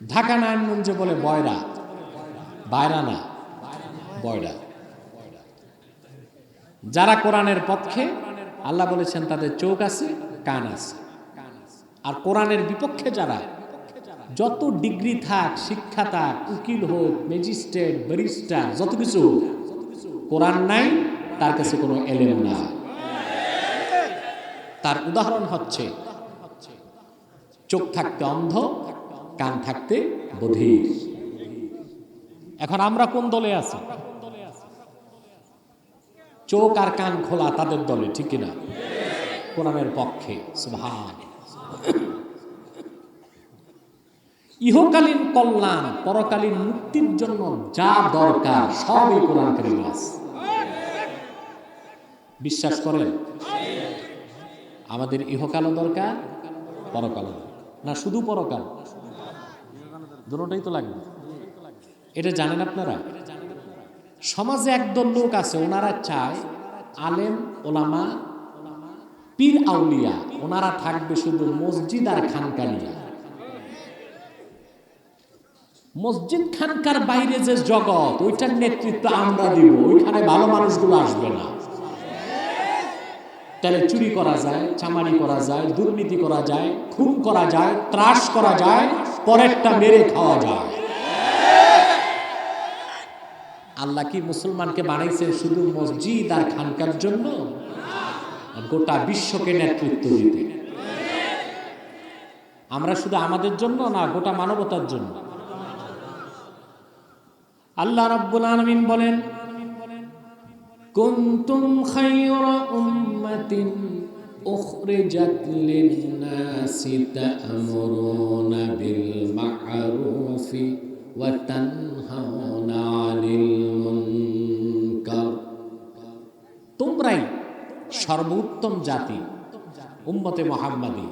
ঢাকা নারায়ণগঞ্জে বলে বয়রা, বায়রা না, বয়রা। যারা কোরআনের পক্ষে, আল্লাহ বলেছেন তাদের চোখ আছে, কান আছে। আর কোরআনের বিপক্ষে যারা, যত ডিগ্রি থাক, শিক্ষা থাক, উকিল হোক, ম্যাজিস্ট্রেট, ব্যারিস্টার, যত কিছু হোক, কোরআন নাই, তার কাছে কোনো এলেম না। তার উদাহরণ হচ্ছে চোখ থাকতে অন্ধ, কান থাকতে বধির। এখন আমরা কোন দলে আছি? চোখ আর কান খোলা তাদের দলে, ঠিক কিনা? কোরআনের পক্ষে। সুবহান। ইহকালীন কল্যাণ, পরকালীন মুক্তির জন্য যা দরকার সবই কোরআন কারীমে আছে। বিশ্বাস করেন? আমাদের ইহকালও দরকার, পরকালও না। শুধু পরকাল, দুটোটাই তো লাগবে। এটা জানেন আপনারা? সমাজে একদল লোক আছে, ওনারা চায় আলেম ওলামা পীর আউলিয়া ওনারা থাকবে শুধু মসজিদ আর খানকা নিয়ে। মসজিদ খানকার বাইরে যে জগৎ, ওইটার নেতৃত্ব আমরা দিব, ওইখানে ভালো মানুষগুলো আসবে না। তাহলে চুরি করা যায়, চামারি করা যায়, দুর্নীতি করা যায়, খুন করা যায়, ত্রাস করা যায়, পরেরটা মেরে খাওয়া যায়। আল্লাহ কি মুসলমানকে বানাইছেন শুধু মসজিদ আর খানকার জন্য? গোটা বিশ্বকে নেতৃত্ব দিতে। আমরা শুধু আমাদের জন্য না, গোটা মানবতার জন্য। আল্লাহ রাব্বুল আলামিন বলেন, কুনতুম খায়রা উম্মাতিন উখরিজাত লিন-নাসি তা'মুরুনা বিল মা'রুফি ওয়া তানহাউনা 'আনিল মুনকার। তোমরাই সর্বোত্তম জাতি, উম্মতে মুহাম্মাদী।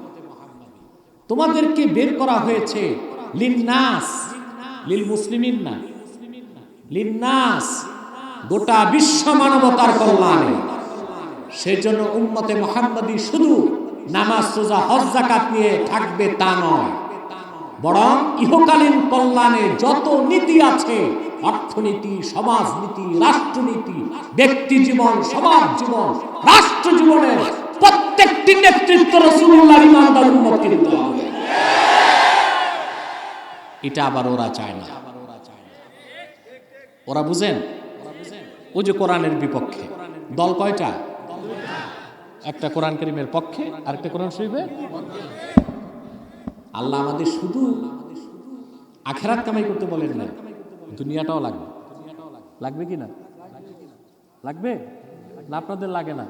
তোমাদেরকে বের করা হয়েছে লিন-নাস, লিল মুসলিমিন না, লিন-নাস, গোটা বিশ্ব মানবতার কল্যাণে। সেজন্য উম্মতে মুহাম্মাদী শুধু নামাজ, রোজা, হজ, যাকাত নিয়ে থাকবে তা নয়, বরং ইহকালীন কল্যাণে যত নীতি আছে, অর্থনীতি, সমাজনীতি, রাষ্ট্রনীতি, ব্যক্তি জীবন, সমাজ জীবন, রাষ্ট্র জীবনের প্রত্যেকটি নেতৃত্ব রাসূলুল্লাহর ইমানদার উম্মতকে দিতে হবে। এটা আবার ওরা চায় না। ওরা বুঝেন, ওই যে কোরআনের বিপক্ষে দল কয়টা? একটা কোরআন কারীমের পক্ষে, আরেকটা কোরআন শরীফের। আল্লাহ আমাদের শুধু আখিরাত কামাই করতে বলেন না, দুনিয়াটাও লাগবে। লাগবে কি না? লাগবে না? আপনাদের লাগে না?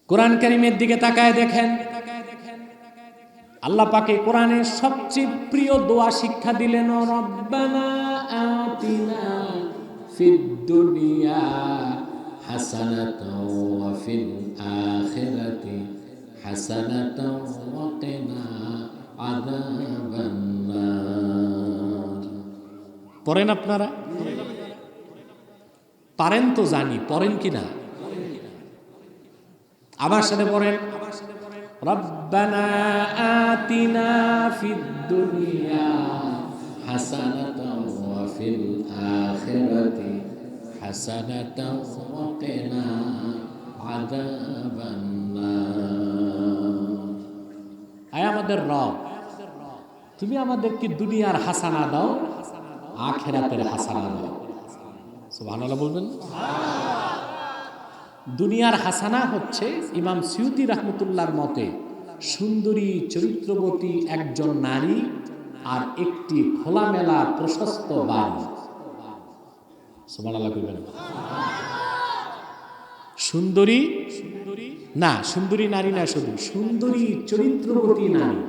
কোরআন কারীমের দিকে তাকায় দেখেন, আল্লাহ পাকে কোরআনের সবচেয়ে প্রিয় দোয়া শিক্ষা দিলেন, রব্বানা আতিনা ফিদ দুনিয়া হাসানাতাও ওয়া ফিল আখিরাতি হাসানাতাও ওয়া কিনা আযাবান নার। পড়েন আপনারা? পারেন তো জানি, পড়েন কিনা? আমার সাথে পড়েন, রব্বানা আতিনা ফিদ দুনিয়া হাসানাতাও ওয়া ফিল আখিরাতি হাসানাতাও ওয়া কিনা আযাবান নার। আয় আমাদের রব, তুমি আমাদেরকে দুনিয়ার হাসানা দাও, আখিরাতের হাসানা দাও। সুবহানাল্লাহ বলবেন। দুনিয়ার হাসানা হচ্ছে ইমাম সিউতি রাহমাতুল্লাহর মতে সুন্দরী চরিত্রবতী একজন নারী আর একটি খোলামেলা প্রশস্ত বাড়ি। সুবহানাল্লাহ বলবেন। সুন্দরী না, সুন্দরী নারী না, শুধু সুন্দরী চরিত্রবতী নারী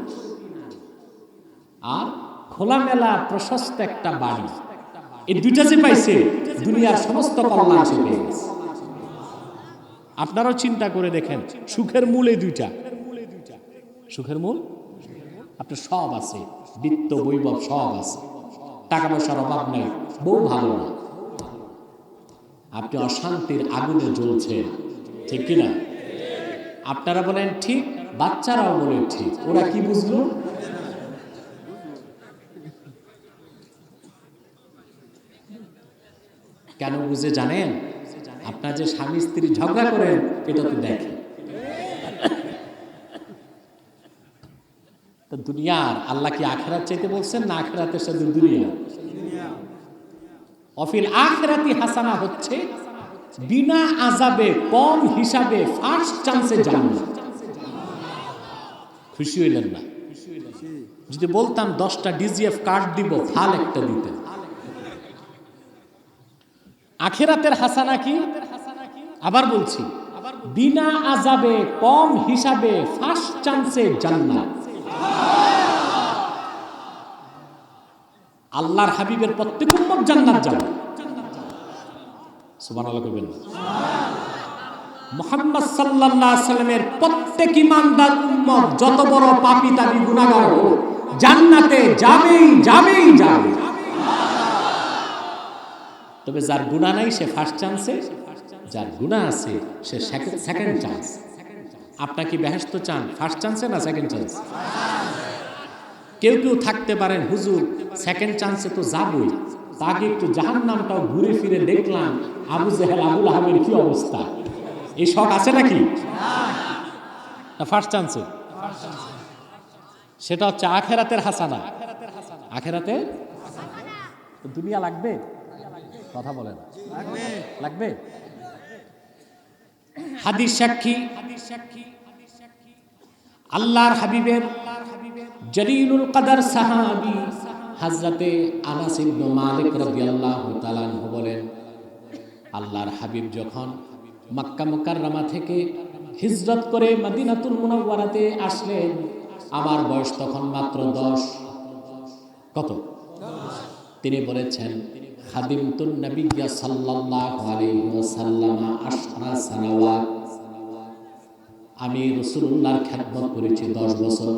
আর খোলামেলা প্রশস্ত একটা বাড়ি। এই দুইটা যে পাইছে, দুনিয়ার সমস্ত কল্যাণ সে পেয়ে গেছে। আপনারাও চিন্তা করে দেখেন, সুখের মূল এই দুইটা। সুখের মূল আপনার সব আছে, বিত্ত বৈভব সব আছে, টাকা পয়সার অভাব নেই, বউ ভালো না, আপনি অশান্তির আগুনে জ্বলছেন, ঠিক কিনা? আপনারা বলেন ঠিক, বাচ্চারাও বলে ঠিক। ওরা কি বুঝলো? কেন বুঝে জানেন? আপনার যে স্বামী স্ত্রী ঝগড়া করেন এটা তো দেখে। তো দুনিয়ার আল্লাহ কি আখিরাত চাইতে বলছেন না আখিরাতের সাথে দুনিয়া? অফিল আখিরাতি হাসানা হচ্ছে বিনা আযাবে কম হিসাবে ফার্স্ট চান্সে জান্নাত। খুশি হইলেন না? যদি বলতাম 10টা ডিজিএফ কার্ড দিব, ফাল একটা দিতে। আখিরাতের হাসানা কি? আবার বলছি, বিনা আযাবে কম হিসাবে ফার্স্ট চান্সে জান্নাত। আল্লাহর হাবিবের প্রত্যেক উম্মত জান্নাত যাবে। সুবহানাল্লাহ কইবেন না? মুহাম্মদ সাল্লাল্লাহু আলাইহি সাল্লামের প্রত্যেক ঈমানদার উম্মত যত বড় পাপী তাবী গুনাহগার হোক জান্নাতে যাবেই যাবেই যাবে। তবে যার গুনাহ নাই সে ফার্স্ট চান্সে, যার গুনাহ আছে সে সেকেন্ড চান্স। আপনারা কি বেহেশত চান ফার্স্ট চান্সে না সেকেন্ড চান্স? কেউ কেউ থাকতে পারেন হুজুর সেকেন্ড চান্সে তো যাবই, তাকে একটু জাহান্নামটাও ঘুরে ফিরে দেখলাম আবু জেহেল আবুল আহাবের কি অবস্থা। এই শখ আছে নাকি? না ফার্স্ট চান্সে? সেটা হচ্ছে আখিরাতের হাসানা। আখিরাতে দুনিয়া লাগবে? কথা বলেন, লাগবে? হাদিস সাক্ষী আল্লাহর হাবিবের জলিলুল কদর সাহাবী হযরতে আনাস ইবনে মালিক রাদিয়াল্লাহু তাআলা আনহু বলেন, আল্লাহর হাবিব যখন মক্কা মুকাররমা থেকে হিজরত করে মদিনাতুল মুনাওয়ারাতে আসলেন, আমার বয়স তখন মাত্র 10। কত? তিনি বলেছেন খাদিমতুন নবিয়্যা সাল্লাল্লাহু আলাইহি ওয়াসাল্লাম 10 সানাওয়াত, আমি রাসূলুল্লাহর খেদমত করেছি 10 বছর।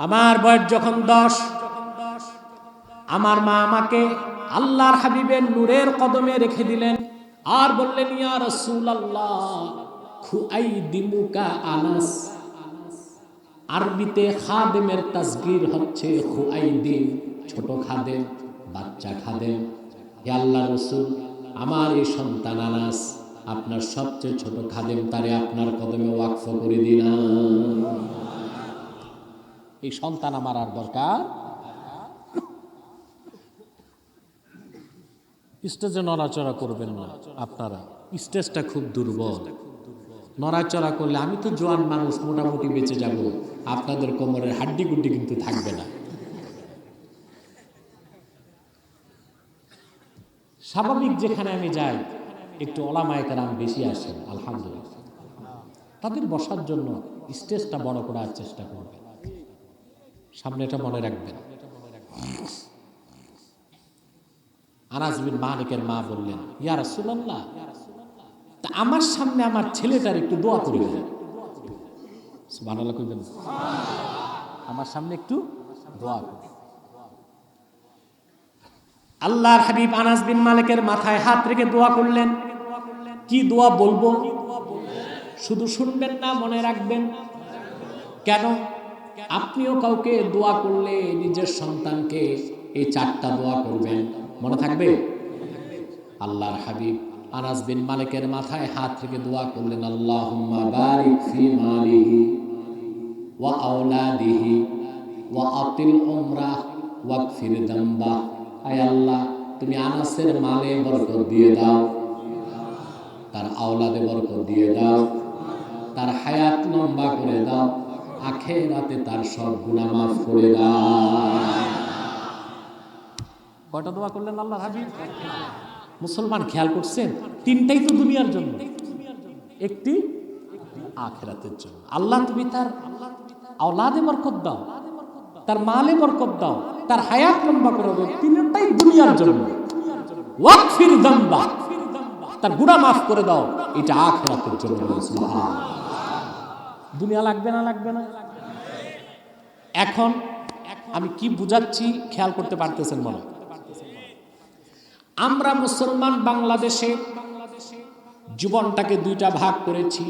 আমার বয়স যখন 10, আমার মা আমাকে আল্লাহর হাবিবের নূরের কদমে রেখে দিলেন আর বললেন, ইয়া রাসূলুল্লাহ খুআইদিমুকা আনাস। আরবিতে খাদেমের তাসগীর হচ্ছে খুআইদিম, ছোট খাদেম, বাচ্চা খাদেম। হে আল্লাহর রাসূল, আমার এই সন্তান আনাস আপনার সবচেয়ে ছোট খাদেম, তারে আপনার কদমে ওয়াকফ করে দিলাম। এই সন্তান আমার আর দরকার। স্টেজে নড়াচড়া করবেন না আপনারা, স্টেজটা খুব দুর্বল। নড়াচড়া করলে আমি তো জোয়ান মানুষ, মোটামুটি বেঁচে যাব, আপনাদের কোমরের হাড্ডি গুড্ডি কিন্তু থাকবে না। স্বাভাবিক যেখানে আমি যাই একটু ওলামায়ে কেরাম বেশি আসেন, আলহামদুলিল্লাহ। তাদের বসার জন্য স্টেজটা বড় করার চেষ্টা করবেন, সামনেটা মনে রাখবেন। আনাস বিন মালিকের মা বললেন, ইয়া রাসূলুল্লাহ, তা আমার সামনে আমার ছেলেটার একটু দোয়া করে দেন। সুবহানাল্লাহ কইবেন, আমার সামনে একটু দোয়া করুন। আল্লাহর হাবিব আনাস বিন মালিকের মাথায় হাত রেখে দোয়া করলেন। কি দোয়া বলবো শুধু শুনবেন না, মনে রাখবেন। কেন? আপনিও কাউকে দোয়া করলে নিজের সন্তানকে এই 4টা দোয়া করবেন, মনে থাকবে? আল্লাহর হাবিব আনাস বিন মালিকের মাথায় হাত রেখে দোয়া করলেন, আল্লাহুম্মা বারিক ফি মালিহি ওয়া আওলাদিহি ওয়া আতিল উমরাহ ওয়াগফির যামবাহ। আয় আল্লাহ, তুমি আনাসের মালে বরকত দিয়ে দাও, তার আওলাদে বরকত দিয়ে দাও, তার হায়াত লম্বা করে দাও, আখিরাতে তার সব গুনাহ মাফ করে দাও। কয়টা দোয়া করলেন আল্লাহর হাবিব? মুসলমান খেয়াল করছেন? 3টাই তো দুনিয়ার জন্য, একটি আখিরাতের জন্য। আল্লাহ তুমি তার আওলাদে বরকত দাও, তার মালে বরকত দাও, তার হায়াত লম্বা করে দাও, 3টাই দুনিয়ার জন্য। ওয়াগফির যামবাহ, তার গুনাহ মাফ করে দাও, এটা আখিরাতের জন্য। সুবহানাল্লাহ। দুনিয়া লাগবে না? লাগবে না? এখন আমি কি বুঝাচ্ছি খেয়াল করতে পারতেছেন মনে? আমরা মুসলমান বাংলাদেশে জীবনটাকে 2টা ভাগ করেছি।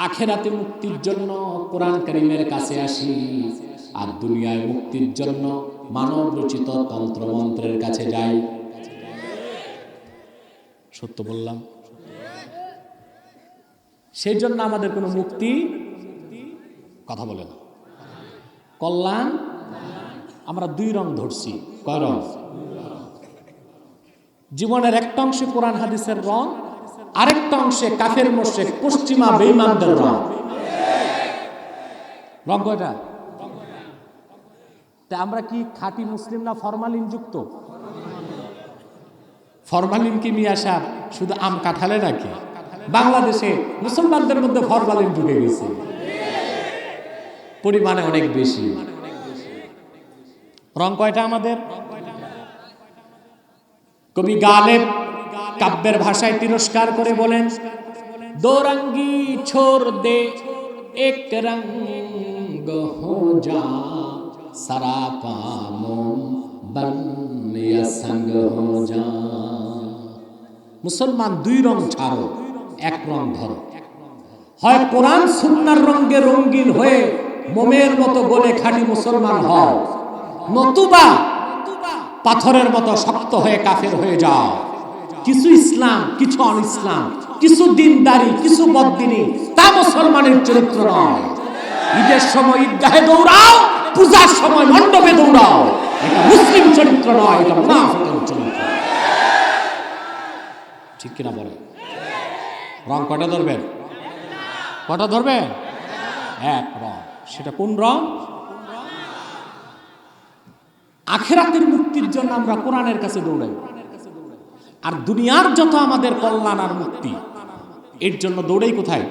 আখিরাতে মুক্তির জন্য কোরআন কারীমের কাছে আসি, আর দুনিয়ায় মুক্তির জন্য মানব রচিত তন্ত্র মন্ত্রের কাছে যাই। সত্য বললাম? সেই জন্য আমাদের কোনো মুক্তি, কথা বলে না, কল্যাণ। আমরা দুই রং ধরছি। কয় রং? জীবনের একটা অংশে কোরআন হাদিসের রং, আরেকটা অংশে কাফের মুশরিক পশ্চিমা বেঈমানদের রং। রং কয়টা? তা আমরা কি খাঁটি মুসলিম না ফরমালিন যুক্ত? ফরমালিন কি মিয়া সাহেব শুধু আম কাঁঠালে নাকি? বাংলাদেশে মুসলমানদের মধ্যে ফরমালিন ঢুকে গেছে, পরিমাণে অনেক বেশি। রং কয়টা আমাদের? কবি গালেব কাব্যের ভাষায় তিরস্কার করে বলেন, দো রঙ্গি ছোড় দে এক রঙ্গ হো যা, সরাপা মোম বন ইয়া সঙ্গ হো যা। মুসলমান দুই রং ছাড়ো, এক রং ধরো। হয় কোরআন সুন্নাহর রঙে রঙিন হয়ে মোমের মতো গলে খাঁটি মুসলমান হও, নতুবা পাথরের মতো শক্ত হয়ে কাফের হয়ে যাও। কিছু ইসলাম, কিছু অন ইসলাম, কিছু দিনদারি, কিছু বদদিনী, তা মুসলমানের চরিত্র নয়। ঈদের সময় ঈদগাহে দৌড়াও, পূজার সময় মণ্ডপে দৌড়াও, এটা মুসলিম চরিত্র নয়, এটা মুনাফিকের চরিত্র। ঠিক কিনা বলে? রং কয়টা ধরবেন? কয়টা ধরবেন? এক রং। সেটা কোন রং? আখিরাতের মুক্তির জন্য আমরা কোরআনের কাছে দৌড়াই, আর দুনিয়ার যত আমাদের কল্যাণ আর মুক্তি, এর জন্য দৌড়াই কোথায়?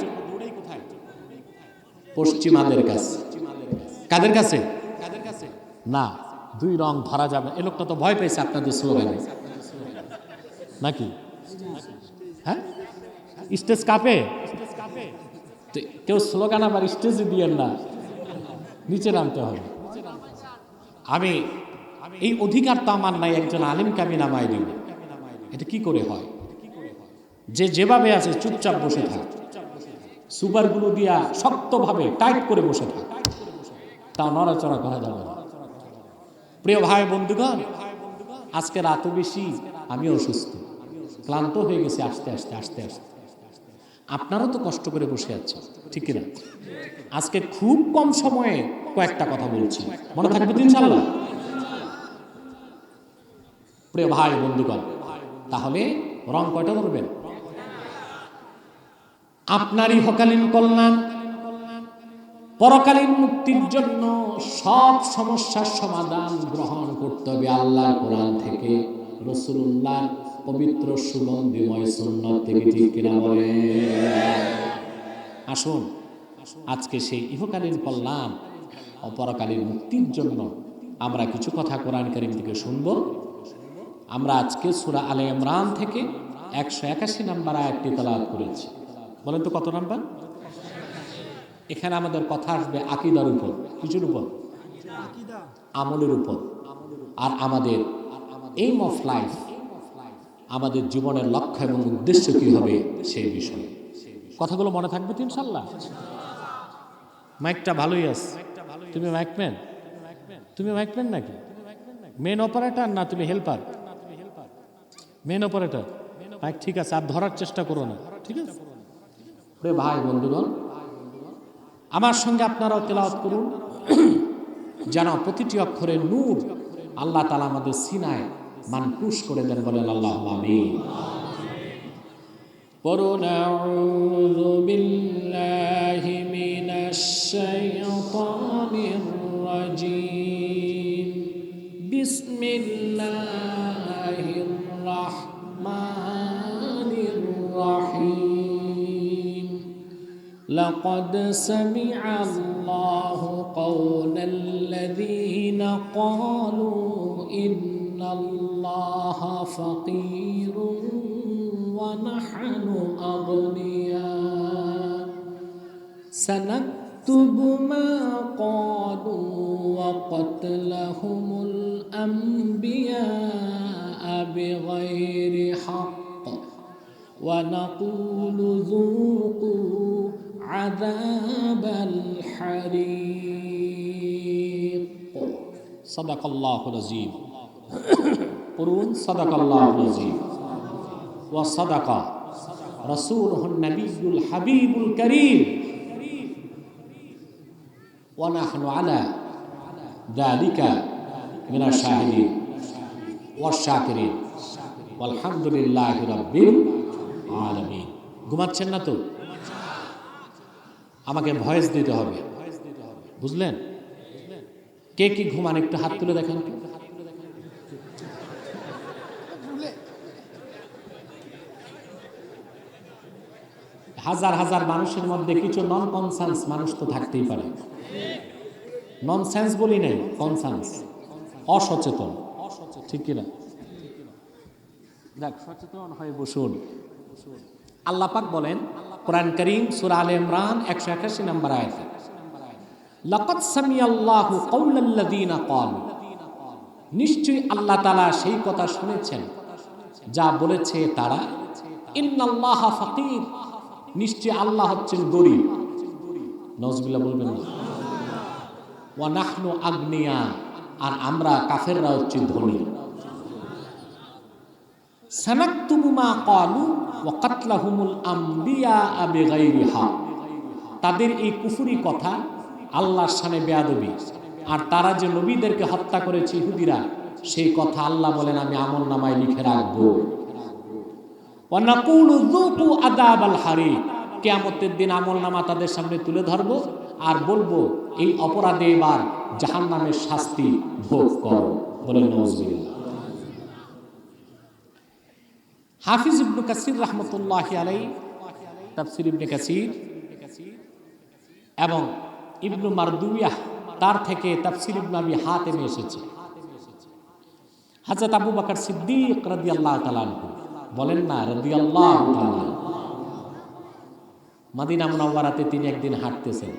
পশ্চিমাদের কাছে। কাদের কাছে? না, দুই রং ধরা যাবে। এ লোকটা তো ভয় পেয়েছে আপনাদের স্লোগানে নাকি? হ্যাঁ, স্টেজ কাঁপে। কেউ স্লোগান আবার স্টেজে দিয়েন না, নিচে নামতে হবে। আমি এই অধিকার তো আমার নাই একজন আলিমকে আমি নামাই দিব। এটা কি করে হয়? যে যেভাবে আছে চুপচাপ বসে থাক, সুপারগুলো দিয়া শক্তভাবে টাইট করে বসে থাক, তাও নড়াচড়া করা যাবে না। প্রিয় ভাই বন্ধুগণ, আজকে রাতও বেশি, আমি অসুস্থ, ক্লান্ত হয়ে গেছি আস্তে আস্তে আস্তে আস্তে। আপনারাও তো কষ্ট করে বসে আছেন, ঠিক কিনা? আজকে খুব কম সময়ে কয়েকটা কথা বলছি, মনে থাকবে তো ইনশাআল্লাহ? প্রিয় ভাই বন্ধুগণ, তাহলে রং কয়টা ধরবেন? আপনারই ইহকালীন কল্যাণ, পরকালীন মুক্তির জন্য সব সমস্যার সমাধান গ্রহণ করতে হবে আল্লাহর কোরআন থেকে, রাসূলুল্লাহ পবিত্র সুগন্ধিময় সুন্নাত থেকে। ঠিক কিনা বলে? আসুন আজকে সেই ইহকালীন কল্যাণ ও পরকালীন মুক্তির জন্য আমরা কিছু কথা কোরআন কারীম থেকে শুনব। আমরা আজকে সূরা আলে ইমরান থেকে 181 নম্বর আয়াতটি তেলাওয়াত করেছি। বলেন তো কত নাম্বার? এখানে আমাদের কথা আসবে আকীদার উপর। কিছুর উপর? আমলের উপর। আর আমাদের এইম অফ লাইফ, আমাদের জীবনের লক্ষ্য এবং উদ্দেশ্য কি হবে সেই বিষয়ে কথাগুলো মনে থাকবে তো ইনশাআল্লাহ? মাইকটা ভালোই আছে। তুমি মাইকম্যান? তুমি মাইকম্যান নাকি? মেন অপারেটর না তুমি হেল্পার? Main operator. মাইক ঠিক আছে, আর ধরার চেষ্টা করো না, ঠিক আছে? ভাই বন্ধুগণ, আমার সঙ্গে আপনারাও তেলাওয়াত করুন, যেন প্রতিটি অক্ষরের নূর আল্লাহ তাআলা আমাদের সিনায় মানকুশ করে দেন। বলেন আল্লাহুম্মা আমিন। পড়ুন আউযু বিল্লাহি মিনাশ শাইতানির রাজীম। বিসমিল্লাহির রাহমানির রাহিম। لقد سمع الله قول الذين قالوا إن الله فقير ونحن أغنياء سنكتب ما قالوا وقتلهم الأنبياء بغير حق ونقول ذوقوا عذاب الحريق صدق الله العظيم. قرون صدق الله العظيم. ওয়া সাদাকা রাসূলুহুন নাবিয়্যুল হাবিবুল কারীম ওয়া নাহনু আলা যালিকা মিনাশ শাহিদিন ওয়াশ শাকিরিন আলহামদুলিল্লাহি রাব্বিল আলামিন। ঘুমাচ্ছেন না তো? আমাকে ভয়েস দিতে হবে, বুঝলেন? কে কি ঘুমান একটু হাত তুলে দেখেন। হাজার হাজার মানুষের মধ্যে কিছু নন কনসান্স মানুষ তো থাকতেই পারে। নন সেন্স বলি নাই, কনসান্স, অসচেতন, ঠিক কিনা? দেখ, সচেতন হয়ে বসুন। আল্লাহ পাক বলেন কোরআন কারীম সূরা আলে ইমরান 181 নম্বর আয়াতে, লাকাদ সামিআল্লাহু কাওলাল্লাযীনা ক্বালু, নিশ্চয়ই আল্লাহ তাআলা সেই কথা শুনেছেন যা বলেছে তারা, ইন্নাল্লাহা ফাকির, নিশ্চয়ই আল্লাহ হচ্ছেন গরীব। নাউযুবিল্লাহ বলবেন না। ওয়া নাহনু আগনিয়া, আর আমরা কাফেররা হচ্ছি ধনী। সানাকতুবু মা ক্বালু ওয়া কাতলাহুমুল আমবিয়া বিগাইরি হক, তাদের এই কুফরি কথা, আল্লাহর শানে বেয়াদবি, আর তারা যে নবীদেরকে হত্যা করেছে ইহুদিরা, সেই কথা আল্লাহ বলেন আমি আমলনামায় লিখে রাখবো। ওয়া নাকুলু যুকু আযাবাল হারিক, কিয়ামতের দিন আমলনামা তাদের সামনে তুলে ধরব আর বলবো এই অপরাধে এবার জাহান্নামের শাস্তি ভোগ করো। বলেন নাউযুবিল্লাহ। হাফিজ ইবনে কাসির রাহমাতুল্লাহি আলাইহি তাফসীর ইবনে কাসির এবং ইবনু মারদুইয়াহ তার থেকে তাফসীর ইবনে আবি হাতিমে এসেছে, হযরত আবু বকর সিদ্দিক রাদিয়াল্লাহু তাআলা আনহু বলেন না, রাদিয়াল্লাহু তাআলা, মদিনা মুনাওয়ারাতে তিনি একদিন হাঁটতেছেন।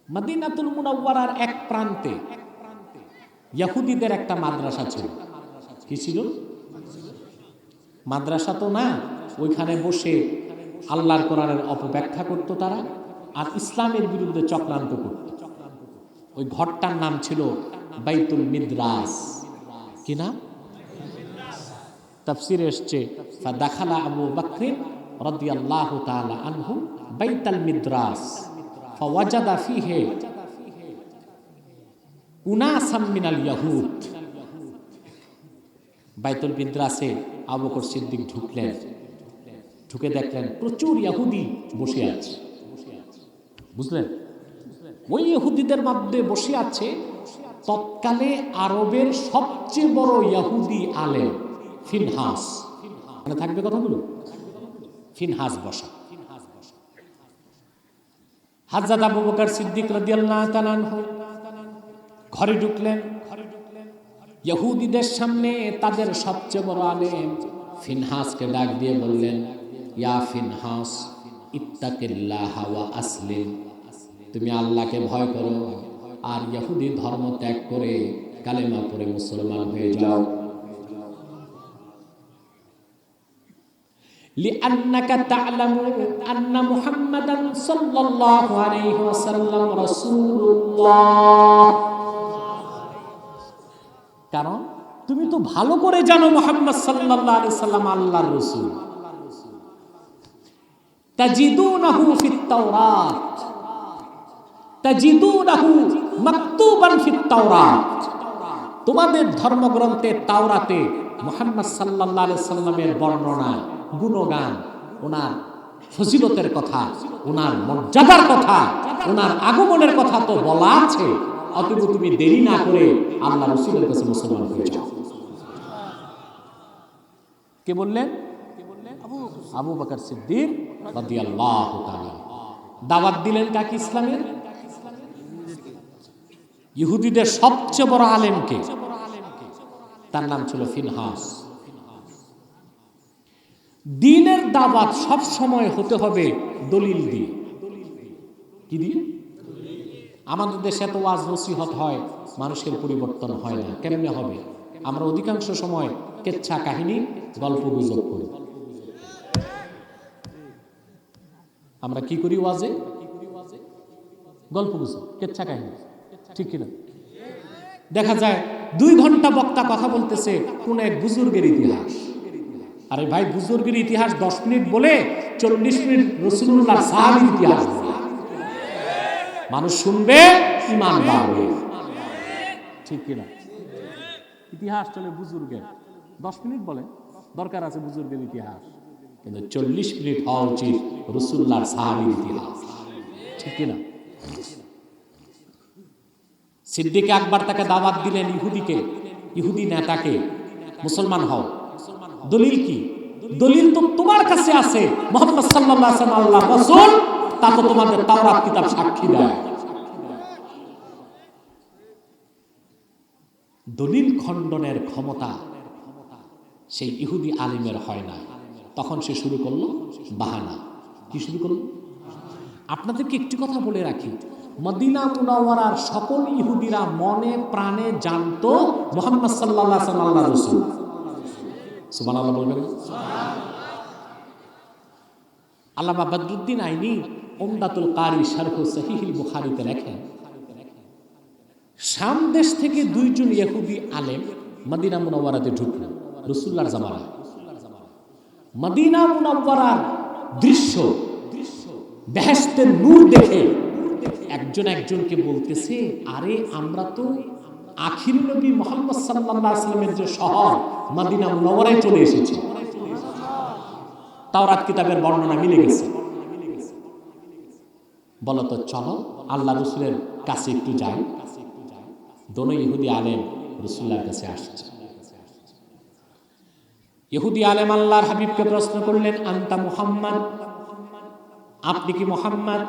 মদিনাতুল মুনাওয়ারার এক প্রান্তে ইহুদিদের একটা মাদ্রাসা ছিল। কি ছিল? মাদ্রাসা তো না, ওইখানে বসে আল্লাহর কোরআনের অপব্যাখ্যা করত তারা, আর ইসলামের বিরুদ্ধে চক্রান্ত করত। ওই ঘরটার নাম ছিল বাইতুল মিদ্রাস। কি নাম? তাফসীরে এসেছে ফাদাখালা আবু বকর রাদিয়াল্লাহু তাআলা আনহু বাইতুল মিদ্রাস ফাওয়াজাদা ফিহি উনাসাম মিনাল ইয়াহুদ। বাইতুল মিদ্রাসে আবু বকর সিদ্দিক ঢুকলেন, ঢুকে দেখলেন প্রচুর ইহুদি বসে আছে। বুঝলেন? ওই ইহুদিদের মধ্যে বসে আছে তৎকালে আরবের সবচেয়ে বড় ইহুদি আলেম ফিনহাস। মানে থাকবে কথাগুলো, ফিনহাস বসা। হযরত আবু বকর সিদ্দিক রাদিয়াল্লাহু তাআলা আনহু ঘরে ঢুকলেন। ইহুদিদের সামনে তাদের সবচেয়ে বড় আলেম ফিনহাসকে ডাক দিয়ে বললেন, ইয়া ফিনহাস ইত্তাকিল্লাহ ওয়া আসলিম, তুমি আল্লাহকে ভয় করো আর ইহুদি ধর্ম ত্যাগ করে কালেমা পড়ে মুসলমান হয়ে যাও। লিআন্নাকা তা'লামু আন্না মুহাম্মাদান সাল্লাল্লাহু আলাইহি ওয়াসাল্লাম রাসূলুল্লাহ, কারণ তুমি তো ভালো করে জানো মুহাম্মদ সাল্লাল্লাহু আলাইহি ওয়াসাল্লাম আল্লাহর রাসূল। তাজিদুনাহু ফিত তাওরাত, তাজিদুনাহু মাকতুবান ফিত তাওরাত, তোমাদের ধর্মগ্রন্থে তাওরাতে মুহাম্মদ সাল্লাল্লাহু আলাইহি ওয়াসাল্লামের বর্ণনা, গুণগান, ওনার ফজিলতের কথা, ওনার মর্যাদার কথা, ওনার আগমনের কথা তো বলা আছে। অতএব তুমি দেরি না করে আল্লাহ রাসূলের কাছে মুসলমান হয়ে যাও। কে বললেন? আবু বকর সিদ্দিক রাদিয়াল্লাহু তাআলা। দাওয়াত দিলেন কাকে? ইসলামের। ইহুদিদের সবচেয়ে বড় আলেমকে, তার নাম ছিল ফিনহাস। দ্বীনের দাওয়াত সব সময় হতে হবে দলিল দিয়ে। কি দিয়ে? আমাদের দেশে এত ওয়াজ নসিহত হয়, মানুষের পরিবর্তন হয় না। কেমনে হবে? আমরা অধিকাংশ সময় কেচ্ছা কাহিনী, গল্প গুজব করি। আমরা কি করি ওয়াজে? গল্প গুজব, কেচ্ছা কাহিনী, ঠিক কিনা? দেখা যায় 2 ঘন্টা বক্তা কথা বলতেছে কোন এক বুজুর্গের ইতিহাস। আরে ভাই, বুজুর্গের ইতিহাস 10 মিনিট বলে 40 মিনিট রাসূলুল্লাহর সাহাবীর ইতিহাস বলে। মানুষ শুনবে, ঈমান বাড়বে, ঠিক কিনা? ইতিহাস চলে বুজুর্গের, 10 মিনিট বলে, দরকার আছে বুজুর্গের ইতিহাস, কিন্তু 40 মিনিট হওয়া উচিত রাসূলুল্লাহর সাহাবীর ইতিহাস, ঠিক কিনা? সিদ্দিক আকবর তাকে দাওয়াত দিলেন, ইহুদি নেতাকে, মুসলমান হও। দলিল কি? দলিল তো তোমার কাছে আছে, মুহাম্মদ সাল্লাল্লাহু আলাইহি ওয়াসাল্লাম আল্লাহর রাসূল, তা তো তোমাদের তাওরাত কিতাব সাক্ষী দেয়। দলিল খণ্ডনের ক্ষমতা সেই ইহুদি আলিমের হয় না। তখন সে শুরু করলো বাহানা। কি শুরু করলো? আপনাদেরকে একটি কথা বলে রাখি, মদিনা মুনাওয়ারার সকল ইহুদিরা মনে প্রাণে জানতো মুহাম্মদ সাল্লাল্লাহু আলাইহি ওয়াসাল্লাম আল্লাহর রাসূল। সুবহানাল্লাহ বলবেন। আল্লামা বদরুদ্দিন আইনি উমদাতুল কারি শারহ সহিহুল বুখারীতে লেখেন, শাম দেশ থেকে 2 জন ইহুদি আলেম মদিনা মুনাওয়ারাতে ঢুকল রাসূলুল্লাহর জামানায়। মদিনা মুনাওয়ারার দৃশ্য, বেহেশতের নূর দেখে একজন একজনকে বলতেছে, আরে আমরা তো আখির নবী মুহাম্মদ সাল্লাল্লাহু আলাইহি ওয়াসাল্লামের যে শহর মদিনা মুনাওয়ারায় চলে এসেছে। তাওরাত কিতাবের বর্ণনা মিলে গেছে। বলো তো, চলো আল্লাহ রাসূলের কাছে একটু যাই। দোনো ইহুদি আলেম রাসূলুল্লাহর কাছে আসছে। ইহুদি আলেম আল্লাহর হাবিবকে প্রশ্ন করলেন, আনতা মুহাম্মদ, আপনি কি মুহাম্মদ?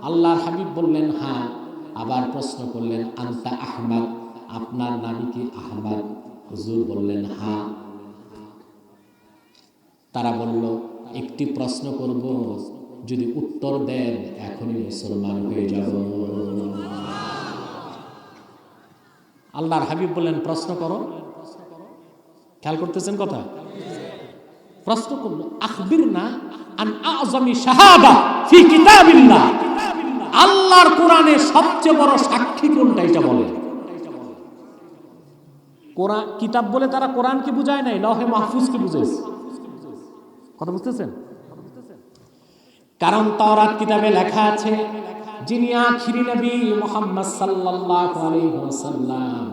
আল্লাহর হাবিব বললেন হ্যাঁ। আবার প্রশ্ন করলেন, আনতা আহমদ, আপনার নাম কি আহমদ? হুজুর বললেন হ্যাঁ। তারা বলল, একটি প্রশ্ন করব, যদি উত্তর দেন এখনই মুসলমান হয়ে যাব। আল্লাহর হাবিব বললেন, প্রশ্ন করো। খেয়াল করতেছেন কথা? প্রশ্ন করলো, আখবিরনা আন আযমি শাহাদা ফি কিতাবিল্লাহ, আল্লাহর কোরআনে সবচেয়ে বড় সাক্ষী কোনটা, এটা বলেন। কোরআন কিতাব বলে তারা কোরআনকে বুঝায় নাই, লওহে মাহফুজকে বুঝাইছে। কথা বুঝতেছেন? কারণ তাওরাত কিতাবে লেখা আছে, যিনি আখিরি নবী মুহাম্মদ সাল্লাল্লাহু আলাইহি ওয়াসাল্লাম,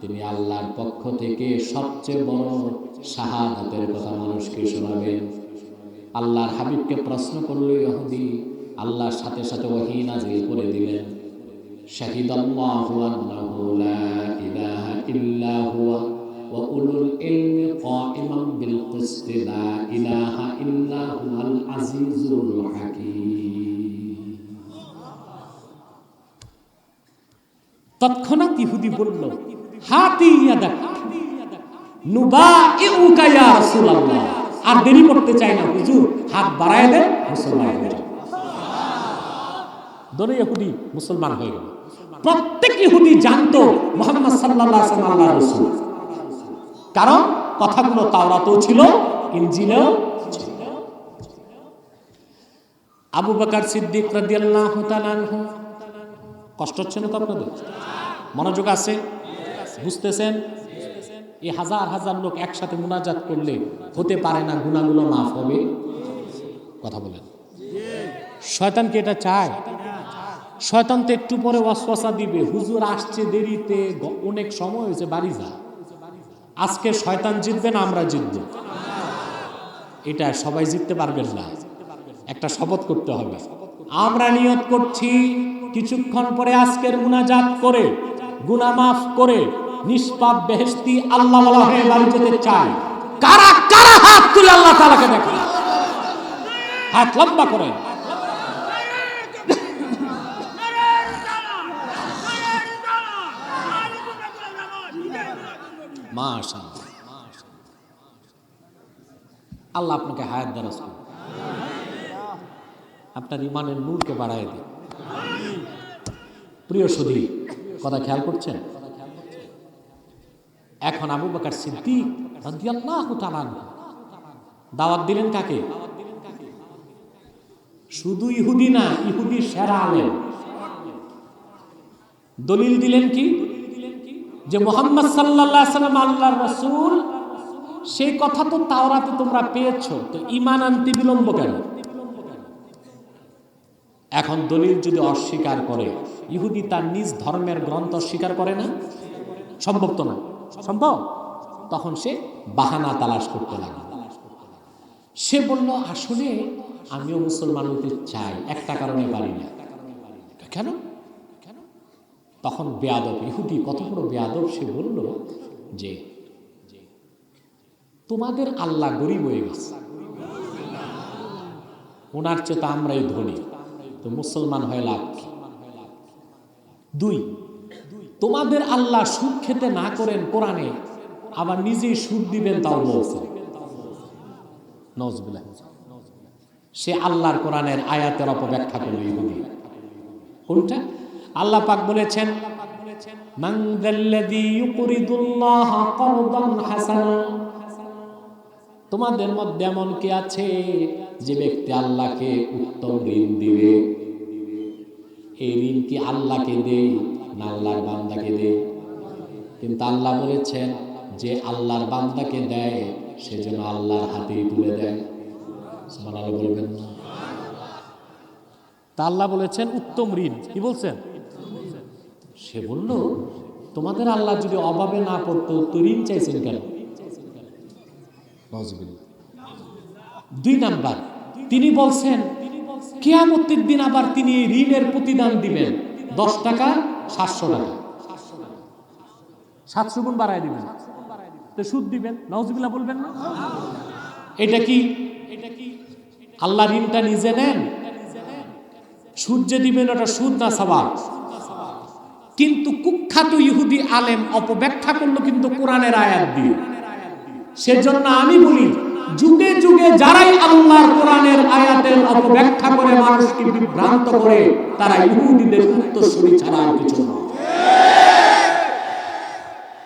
তিনি আল্লাহর পক্ষ থেকে সবচেয়ে বড় শাহাদাতের কথা মানুষকে শোনাবেন। আল্লাহর হাবিবকে প্রশ্ন করল ইহুদি, আল্লাহর সাথে সাথে ওহী নাযিল করে দিলেন, শাহিদাল্লাহু আন্নাহু লা ইলাহা ইল্লা হুয়া ওয়া উলুল ইলমি কাইমান বিল কিসত লা ইলাহা ইল্লা হুয়াল আজিজুল হাকীম। তৎক্ষণাৎ ইহুদি বলল, হাতি ইয়াদাক নুবাইউকা ইয়া রাসূলুল্লাহ, আর দেরি করতে চাই না হুজুর, হাত বাড়ায় দেন, মুসলমান হয়ে যান। দোনো ইহুদি মুসলমান হয়ে গেল। প্রত্যেক ইহুদি জানতো মুহাম্মদ সাল্লাল্লাহু আলাইহি ওয়াসাল্লাম আল্লাহর রাসূল, কারণ কথাগুলো তাওরাতেও ছিল, ইনজিলেও ছিল। আবু বকর সিদ্দিক রাদিয়াল্লাহু তাআলা আনহু, কষ্ট হচ্ছে না তো আপনাদের? মনোযোগ আছে? বুঝতেছেন? এই হাজার হাজার লোক একসাথে মুনাজাত করলে হতে পারে না গুনাহগুলো মাফ হবে? কথা বলেন। শয়তান কি এটা চায়? শয়তান তো একটু পরে ওয়াসওয়াসা দিবে, হুজুর আসছে দেরিতে, অনেক সময় হয়েছে, বাড়ি যা। আজকে শয়তান জিতবে না আমরা জিতব? এটা সবাই জিততে পারবেন না। একটা শপথ করতে হবে। আমরা নিয়ত করছি কিছুক্ষণ পরে আজকের মুনাজাত করে গুনাহ মাফ করে নিষ্পাপ বেহেশতি আল্লাহ ওয়ালা হয়ে বাড়ি যেতে চাই। কারা কারা হাত তুলে আল্লাহ তাআলাকে দেখেন, হাত লম্বা করেন। মাশাআল্লাহ, আল্লাহ আপনাকে হায়াত দারাজ করুন, আপনার ইমানের নূরকে বাড়ায় দিন। প্রিয় সুধী, কথা খেয়াল করছেন? এখন আবু বকর সিদ্দিক রাদিয়াল্লাহু তাআলা দাওয়াত দিলেন কাকে? শুধু ইহুদি না, ইহুদি সেরা আলেম। দলিল দিলেন কি? যে মুহাম্মদ সাল্লাল্লাহু আলাইহি ওয়াসাল্লাম আল্লাহর রাসূল, সেই কথা তো তাওরাতে তোমরা পেয়েছো, তো ঈমান আনতে বিলম্ব কেন? এখন দলিল যদি অস্বীকার করে, ইহুদি তার নিজ ধর্মের গ্রন্থ অস্বীকার করে না, সম্ভব তো না, সম্ভব? তখন সে বাহানা তালাশ করতে লাগলো। সে বলল, আসলে আমিও মুসলমান হতে চাই, একটা কারণে পারি না। কেন? তখন বেয়াদব ইহুদি, কত বড় বেয়াদব, সে বলল যে তোমাদের আল্লাহ গরিব হয়ে গেছে, ওনার চেয়ে তো আমরাই ধনী, তো মুসলমান হয়ে লাভ কি? 2, তোমাদের আল্লাহ সুদ খেতে না করেন কোরআনে, আবার নিজেই সুদ দিবেন তাও বলছে। নাউজুবিল্লাহ। সে আল্লাহর কোরআনের আয়াতের অপব্যাখ্যা করল ইহুদি। কোনটা? আল্লাহ পাক বলেছেন, মান যাল্লাযী ইউকরিদুল্লাহ করদান হাসানা, তোমাদের মধ্যে এমন কে আছে যে ব্যক্তি আল্লাহকে উত্তম ঋণ দিবে? এই ঋণ কি আল্লাহকে দেয় না আল্লাহর বান্দাকে দেয়? কিন্তু আল্লাহ বলেছেন, যে আল্লাহর বান্দাকে দেয় সে যেন আল্লাহর হাতেই তুলে দেয়। সুবহানাল্লাহ বলবেন না? তা আল্লাহ বলেছেন উত্তম ঋণ। কি বলছেন? সে বলল, তোমাদের আল্লাহ যদি অভাবে না পড়তো তো ঋণ চাইছেন কেন? 2 নাম্বার, তিনি বলছেন কিয়ামতের দিন আবার তিনি ঋণের প্রতিদান দিবেন, 10 টাকা 700 টাকা, 700 গুণ বাড়ায় দিবেন, তো সুদ দিবেন। নাউজুবিল্লাহ বলবেন না? এটা কি আল্লাহ ঋণটা নিজে নেন? সুদ যে দিবেন ওটা সুদ না সওয়াব? কিন্তু কুখ্যাত ইহুদি আলেম অপব্যাখ্যা করলো কিন্তু কোরআনের আয়াত দিয়ে। সেজন্য আমি বলি, যুগে যুগে যারাই আল্লাহর কোরআনের আয়াতের অপব্যাখ্যা করে মানুষকে বিভ্রান্ত করে, তারা ইহুদিদের উত্তরসূরি ছাড়া আর কিছু না।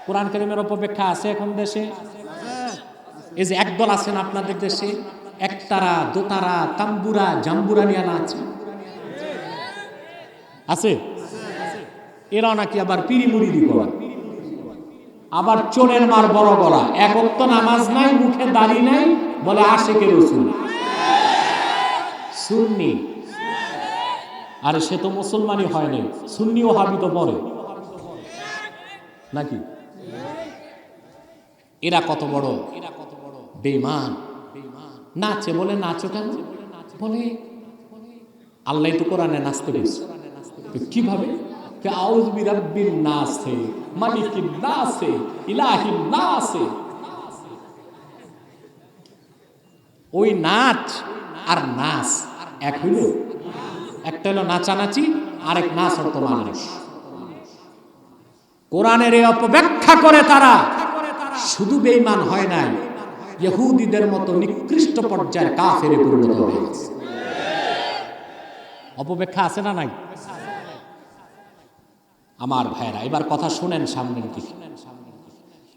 কোরআন কারীমের অপব্যাখ্যা আছে এখন দেশে। এই যে একদল আছেন আপনাদের দেশে, একতারা, দোতারা, তাম্বুরা, জাম্বুরা নিয়ে নাচে, আছে? এরা নাকি আবার পিড়ি মুড়িদি করে, আবার চোরের মার বড় গলা, এক ওয়াক্ত নামাজ নাই, মুখে দাড়ি নাই, বলে আশিকে রাসূল, সুন্নি। আরে সে তো মুসলমানই হয় নাই, সুন্নি ও হাবি তো পরে নাকি? এরা কত বড় বেঈমান। নাচে, বলে নাচো কেন? বলে আল্লাহ তো কোরআনে নাচতে বলছে। কিভাবে? আউযু বিরাব্বিন নাস, মালিকিন নাস, ইলাহিন নাস। ওই নাচ আর নাচ এক হইল? একটা হলো নাচানাচি, আরেক নাচ অর্থ মানুষ। কোরআনের এই অপব্যাখ্যা করে তারা শুধু বেঈমান হয় নাই, ইহুদিদের মতো নিকৃষ্ট পর্যায়ের কাফেরে পরিণত হয়ে গেছে। অপব্যাখ্যা আছে না নাই? আমার ভাইরা, এবার কথা শুনেন সামনের দিকে।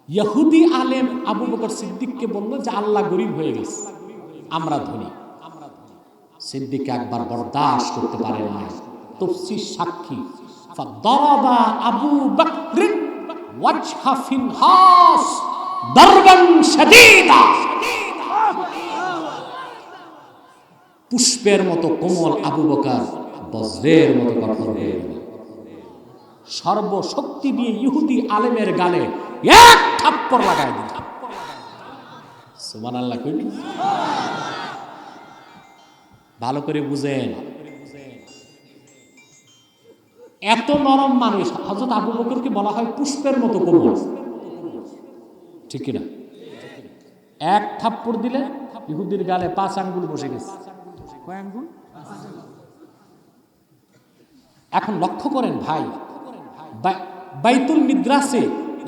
ইহুদি আলেম আবু বকর সিদ্দিককে বলল যে আল্লাহ গরিব হয়ে গেছে, আমরা ধনী। সিদ্দিক একবার বরদাস্ত করতে পারেন না। তাফসীর সাক্ষী, ফাদারাবা আবু বকর ওয়াজহা ফিনহাস দারবান শাদীদা। পুষ্পের মতো কোমল আবু বকর বজ্রের মতো কঠোর হয়ে গেল। সর্বশক্তি দিয়ে ইহুদি আলেমের গালে এক থাপ্পড় লাগায় দিল। সুবহানাল্লাহ কইবি? ভালো করে বুঝেন, এত নরম মানুষ। হযরত আবু বকরকে বলা হয় পুষ্পের মতো কোমল, ঠিক কিনা? এক থাপ্পড় দিলে ইহুদির গালে 5 আঙ্গুল বসে গেছে। কয় আঙ্গুল? এখন লক্ষ্য করেন ভাই, বাইতুল মিদ্রাসে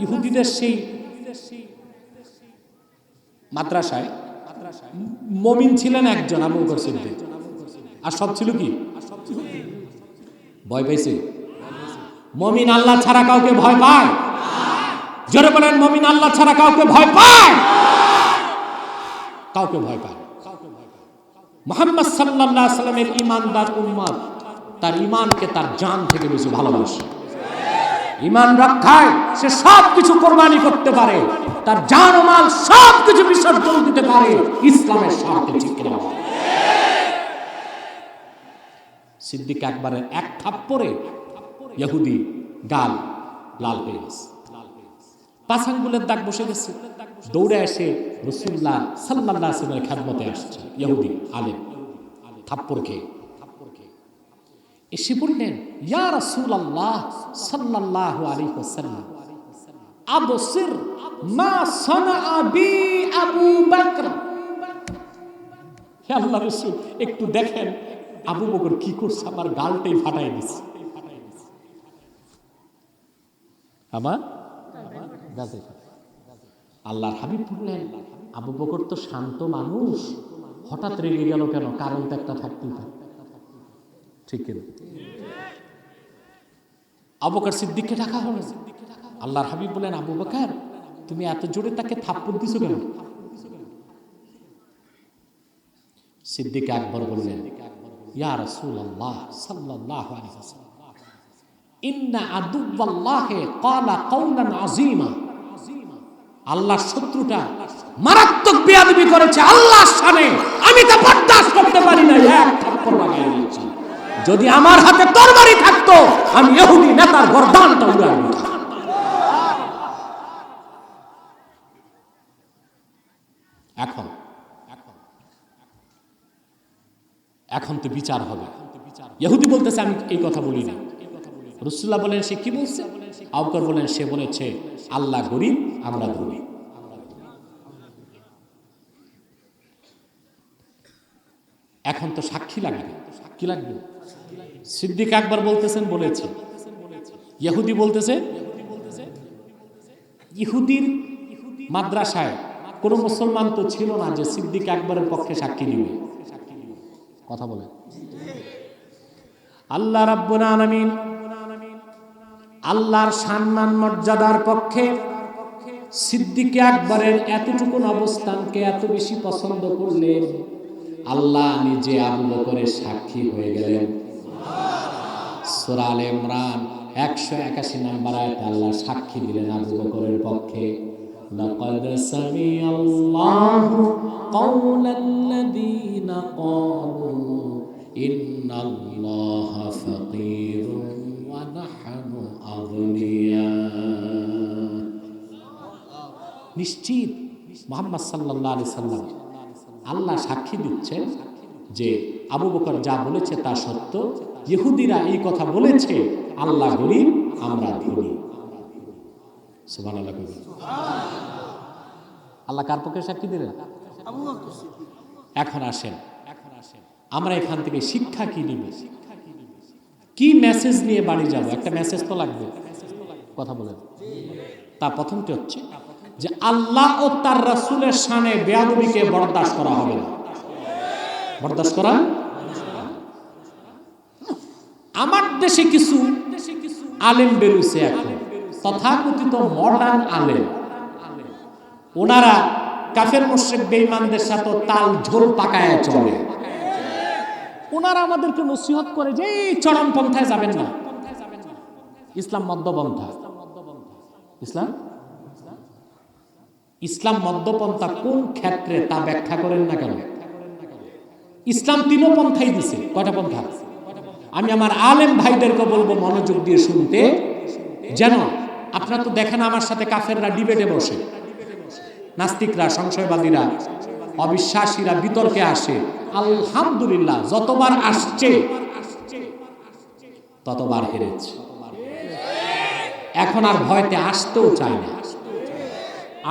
ইহুদিদের সেই মাদ্রাসায় মুমিন ছিলেন একজন, আবু বকর সিদ্দিক, আর সব ছিল কি? ভয় পাইছে? মুমিন আল্লাহ ছাড়া কাউকে ভয় পায়? জোরে বলেন, মুমিন আল্লাহ ছাড়া কাউকে ভয় পায়? কাউকে ভয় পায়? মুহাম্মদ সাল্লাল্লাহু আলাইহি সাল্লামের ঈমানদার উম্মত তার ঈমানকে তার জান থেকে বেশি ভালোবাসে। ঈমান রক্ষায় সে সব কিছু কোরবানি করতে পারে, তার জান ও মাল সব কিছু বিসর্জন দিতে পারে ইসলামের স্বার্থে, ঠিক কিনা? সিদ্দিক আকবরের এক থাপ্পড়ে ইহুদি গাল লাল হয়ে গেছে, পাঁচ আঙ্গুলের দাগ বসে গেছে। দৌড়ে এসে রাসূলুল্লাহ সাল্লাল্লাহু আলাইহি ওয়াসাল্লামের খেদমতে আসছে ইহুদি আলেম, থাপ্পড় খেয়ে এসে বললেন, ইয়া রাসূলুল্লাহ সাল্লাল্লাহু আলাইহি ওয়াসাল্লাম, আবসির মা সানাআ বি আবু বকর। হে আল্লাহর রাসূল, একটু দেখেন আবু বকর কি করছে, আমার গালটাই ফাটাই দিছে। আমার গাছে আল্লাহর হাবিব বললেন, আবু বকর তো শান্ত মানুষ, হঠাৎ রেগে গেল কেন? কারণ তো একটা থাকতেই পারে, ঠিক কিনা? আবু বকর সিদ্দিককে ডাকা হলো। আল্লাহর হাবিব বলেন, আবু বকর তুমি এত জোরে তাকে থাপ্পড় দিছো কেন? সিদ্দিক আকবর বললেন, ইয়া রাসূলুল্লাহ সাল্লাল্লাহু আলাইহি ওয়াসাল্লাম, ইন্না আদুওয়াল্লাহি ক্বালা কাওলান আযীমা। আল্লাহর শত্রুটা মারাত্মক বেয়াদবি করেছে আল্লাহর শানে, আমি তা বরদাস্ত করতে পারি না, এক থাপ্পড় লাগাই দিয়েছি। যদি আমার হাতে তরবারি থাকতো আমি ইহুদি নেতার গর্দানটা উড়াই দিতাম। এখন তো বিচার হবে। ইহুদি বলতেছে আমি এই কথা বলি না। রাসূলুল্লাহ বলেন, সে কি বলছে? আবু বকর বলেন, সে বলেছে আল্লাহ গরীব, আমরা ধনী। এখন তো সাক্ষী লাগবে, কি লাগবে? সিদ্দিক আকবর বলতেছেন বলেছে, ইহুদি বলতেছে, ইহুদির মাদ্রাসায় কোনো মুসলমান তো ছিল না যে সিদ্দিক আকবরের পক্ষে সাক্ষী দিবে। কথা বলে আল্লাহ রাব্বুল আলামিন আল্লাহর সম্মান মর্যাদার পক্ষে সিদ্দিক আকবরের এতটুকু অবস্থানকে এত বেশি পছন্দ করলেন, আল্লাহ নিজে আবু বকরের সাক্ষী হয়ে গেলেন। সূরা আলে ইমরান 181 নম্বর আয়াতে আল্লাহ সাক্ষী দিলেন আবু বকরের পক্ষে, লাকাদ সামিআল্লাহু কাওলাল্লাযীনা ক্বালু ইন্নাল্লাহা ফাকীরুন ওয়া নাহনু আগনিয়া। নিশ্চিত মুহাম্মদ সাল্লাল্লাহু আলাইহি সাল্লাম আল্লাহ সাক্ষী দিচ্ছেন যে আবু বকর যা বলেছে তা সত্য। ইহুদিরা এই কথা বলেছে আল্লাহ গরীব, আমরা ধনী। সুবহানাল্লাহ। আল্লাহ কার পক্ষে সাক্ষী দিলেন? এখন আসেন আমরা এখান থেকে শিক্ষা কি নিব, কি মেসেজ নিয়ে বাড়ি যাব? একটা মেসেজ তো লাগবে, কথা বলেন। তা প্রথমটি হচ্ছে যে আল্লাহ ও তার রাসূলের শানে বেয়াদবিকে বরদাস্ত করা হবে না। বরদাস্ত করা, আমার দেশে কিছু আলেম বেরোছে এখন, তথাকথিত মডার্ন আলেম, ওনারা কাফের মুশরিক বেঈমানদের সাথে তাল ঝোল পাকায় চলে। ওনারা আমাদেরকে নসিহত করে যে চরম পন্থায় যাবেন না, ইসলাম মধ্যপন্থা। ইসলাম মধ্যপন্থা কোন ক্ষেত্রে তা ব্যাখ্যা করেন না কেন? ইসলাম তিনও পন্থাই দিছে। কয়টা পন্থা? আমি আমার আলেম ভাইদেরকে বলবো মনোযোগ দিয়ে শুনতে, যেন আপনারা তো দেখেন আমার সাথে কাফেররা ডিবেটে বসে, নাস্তিকরা, সংশয়বাদীরা, অবিশ্বাসীরা বিতর্কে আসে। আলহামদুলিল্লাহ যতবার আসছে ততবার হেরেছে। এখন আর ভয়তে আসতেও চায় না।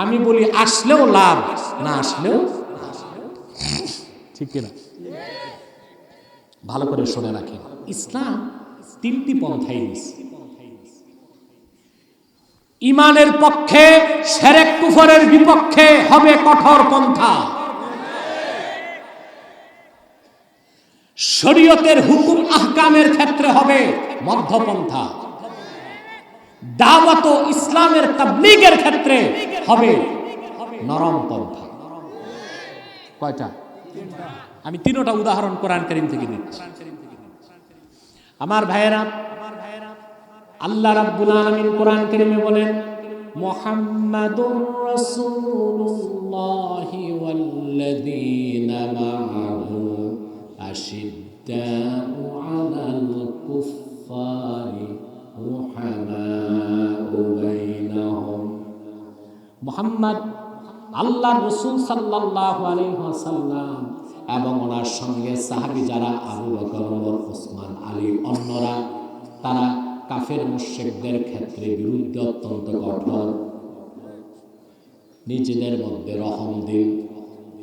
আমি বলি আসলেও লাভ, না আসলেও, ঠিক কিনা? ভালো করে শুনে রাখেন, ইসলাম তিনটি পন্থাই দিয়েছে। ঈমানের পক্ষে, শিরক কুফরের বিপক্ষে হবে কঠোর পন্থা। শরীয়তের হুকুম আহকামের ক্ষেত্রে হবে মধ্যপন্থা। দাওয়াত ও ইসলামের তাবলীগের ক্ষেত্রে হবে নরম পন্থা। কয়টা? আমি তিনটা উদাহরণ কোরআন কারীম থেকে দিচ্ছি। আমার ভাইয়েরা, আল্লাহ রাব্বুল আলামিন কোরআন কারীমে বলেন, মুহাম্মাদুর রাসূলুল্লাহি ওয়াল্লাযীনা মা'আহু আশিদ্দাউ আলাল কুফফারি রুহামাউ বাইনাহুম। মুহাম্মদ আল্লাহর রাসূল সাল্লাল্লাহু আলাইহি ওয়াসাল্লাম এবং ওনার সঙ্গে সাহাবী যারা আবু বকর, ওমর, ওসমান, আলী, অন্যরা, তারা কাফের মুশরিকদের ক্ষেত্রে বিরুদ্ধে অত্যন্ত কঠোর, নিজেদের মধ্যে রহম দিন।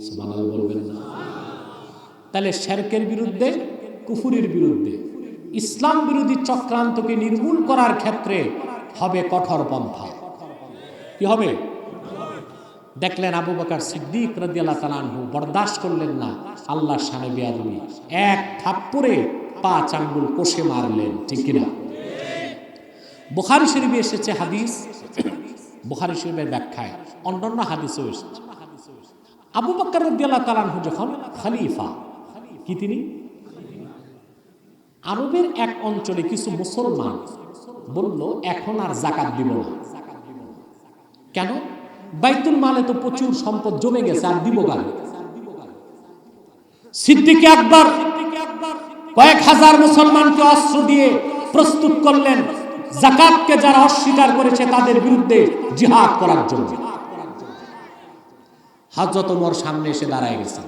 সুবহানাল্লাহ বলবেন না? তাহলে শিরকের বিরুদ্ধে, কুফরির বিরুদ্ধে, ইসলাম বিরোধী চক্রান্তকে নির্মূল করার ক্ষেত্রে হবে কঠোর পন্থা। কি হবে? দেখলেন আবু বকর সিদ্দিক রাদিয়াল্লাহু তাআলা আনহু বরদাস্ত করলেন না আল্লাহর শানে বেয়াদবি, এক থাপ্পড়ে 5 আঙ্গুল কষে মারলেন। ঠিক কিনা? বুখারী শরীফে এসেছে হাদিস, বুখারী শরীফের ব্যাখ্যায় অন্যান্য হাদিসও এসেছে। আবু বকর রাদিয়াল্লাহু তাআলা আনহু যখন খলিফা, কি তিনি আরবের এক অঞ্চলে কিছু মুসলমান বলল এখন আর যাকাত দিব না। কেন? বাইতুল মালে তো প্রচুর সম্পদ জমে গেছে, আর দিব কারে? সিদ্দিক আকবর কয়েক হাজার মুসলমানকে অস্ত্র দিয়ে প্রস্তুত করলেন যাকাতকে যারা অস্বীকার করেছে তাদের বিরুদ্ধে জিহাদ করার জন্য। হযরত ওমর সামনে এসে দাঁড়ায় গেছেন।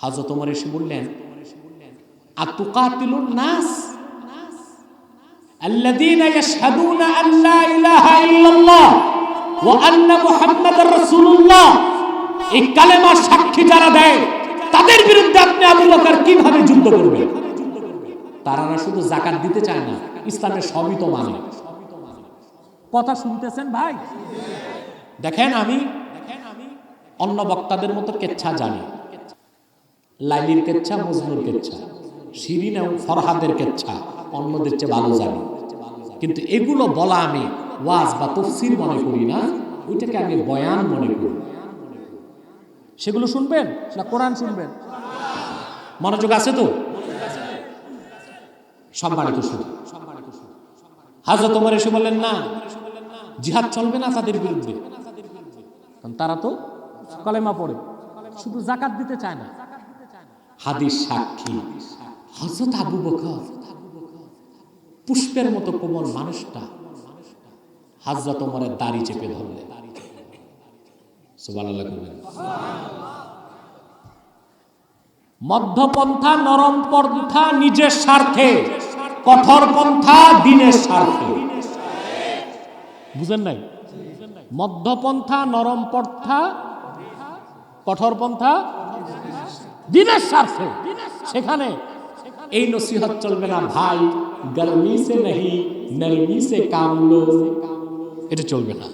হযরত ওমর এসে বললেন, আতুকাতিলুন নাস আল্লাযীনা ইয়াশহাদুনা আন লা ইলাহা ইল্লাল্লাহ ওয়া আন্না মুহাম্মাদার রাসূলুল্লাহ, এই কালেমার সাক্ষী যারা দেয় তাদের বিরুদ্ধে আপনি আবু বকর কিভাবে যুদ্ধ করবেন? তারা না শুধু যাকাত দিতে চায় না, ইসলামের সবই তো মানে। কথা শুনতেছেন ভাই? দেখেন আমি অন্য বক্তাদের মতো কেচ্ছা জানি, লাইলির কেচ্ছা, মজনুর কেচ্ছা, শিরিন এবং ফরহাদের কেচ্ছা অন্যদের চেয়ে ভালো জানি। কিন্তু এগুলো বলা আমি ওয়াজ বা তাফসীর মনে করি না, ওইটাকে আমি বয়ান মনে করি। সেগুলো শুনবেন না কোরআন শুনবেন? মনোযোগ আছে তো? সম্মানিত শুধু হযরত ওমর এসে বললেন, না, জিহাদ চলবে না তাদের বিরুদ্ধে, কারণ তারা তো কলেমা পড়ে, শুধু যাকাত দিতে চায় না। হাদিস সাক্ষী হযরত আবু বকর, পুষ্পের মতো কোমল মানুষটা হযরত ওমরের দাড়ি চেপে ধরলেন। সুবহানাল্লাহ। মধ্যপন্থা, নরম পন্থা নিজের স্বার্থে, কঠোর পন্থা দ্বীনের স্বার্থে। বুঝেন নাই? মধ্যপন্থা, নরম পন্থা, কঠোর পন্থা দ্বীনের স্বার্থে। সেখানে এই নসিহত চলবে না, ভাই গরমি সে নহি নরমি সে কাম লো, এটা চলবে না।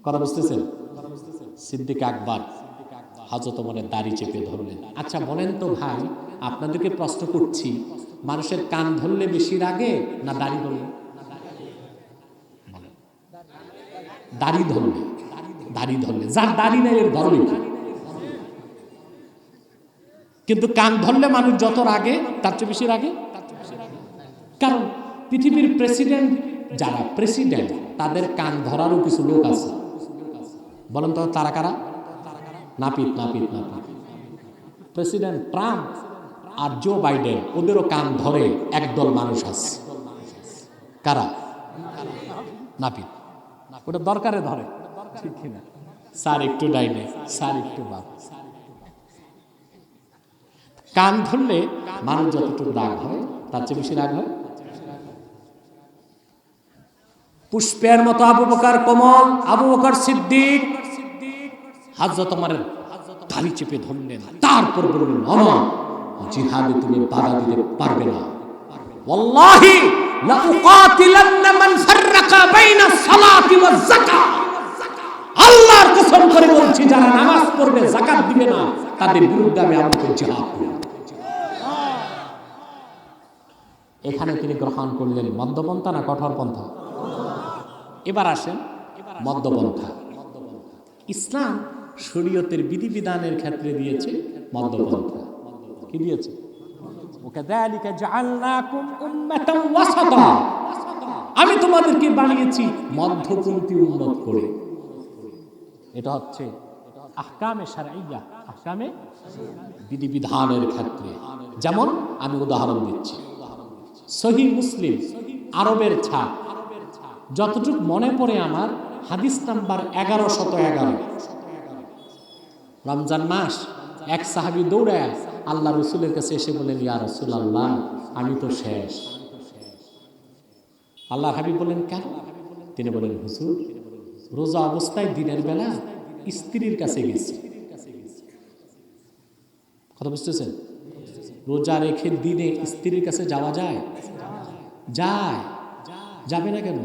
কথা বুঝতেছেন? সিদ্দিক আকবর হযরত ওমরের দাড়ি চেপে ধরলেন। আচ্ছা বলেন তো ভাই, আপনাদেরকে প্রশ্ন করছি, মানুষের কান ধরলে বেশি রাগে না দাড়ি ধরলে? দাড়ি ধরলে। দাড়ি ধরলে, যার দাড়ি নেই এর ধরবে কি? কিন্তু কান ধরলে মানুষ যত রাগে তার চেয়ে বেশি রাগে। কারণ পৃথিবীর প্রেসিডেন্ট, যারা প্রেসিডেন্ট তাদের কান ধরারও কিছু লোক আছে। বলেন তো তারা কারা? নাপিত। প্রেসিডেন্ট ট্রাম্প আর জো বাইডেন, ওদেরও কান ধরে একদল মানুষ আছে। কারা? নাপিত। ওটা দরকারে ধরে, ঠিক কিনা? স্যার একটু ডাইনে, স্যার একটু বাম। কান ধরলে মানুষ যতটুকু রাগ হয় তার চেয়ে বেশি রাগ হয়। পুষ্পের মতো আবু বকর কোমল, আবু বকর সিদ্দিক হযরত ওমরের দাড়ি চেপে ধরলেন। তারপর বললেন, না, জিহাদে তুমি বাধা দিতে পারবে না। ওয়াল্লাহি লা উকাতিলান্না মান ফাররাকা বাইনা সালাতি ওয়াজ যাকাত, আল্লাহর কসম করে বলছি, যারা নামাজ পড়বে যাকাত দিবে না তাদের বিরুদ্ধে আমি আবু বকর জিহাদ করব। এখানে তিনি গ্রহণ করলেন মধ্যপন্থা না কঠোর পন্থা? এবার আসেন মধ্যপন্থা। ইসলাম শরীয়তের বিধিবিধানের ক্ষেত্রে দিয়েছে মধ্যপন্থা। কি দিয়েছে? ওয়াকাযালিকা জাআলনাকুম উম্মাতান ওয়াসাতা, আমি তোমাদেরকে বানিয়েছি মধ্যপন্থী উম্মত করে। এটা হচ্ছে আহকামে শারঈয়া, আহকামে বিধিবিধানের ক্ষেত্রে। যেমন আমি উদাহরণ দিচ্ছি, সহিহ মুসলিম আরবের ছাপ, যতটুকু মনে পড়ে আমার, হাদিস নাম্বার 1111। রমজান মাস, এক সাহাবী দৌড়ায় আল্লাহ রসুলের কাছে এসে বলেন, ইয়া রাসূলুল্লাহ, আমি তো শেষ। আল্লাহর হাবিব বলেন, কেন? তিনি বলেন, হুজুর, রোজা অবস্থায় দিনের বেলা স্ত্রীর কাছে গেছি। কথা বুঝতেছেন? রোজা রেখে দিনে স্ত্রীর কাছে যাওয়া যায়? যায়। যাবে না কেন?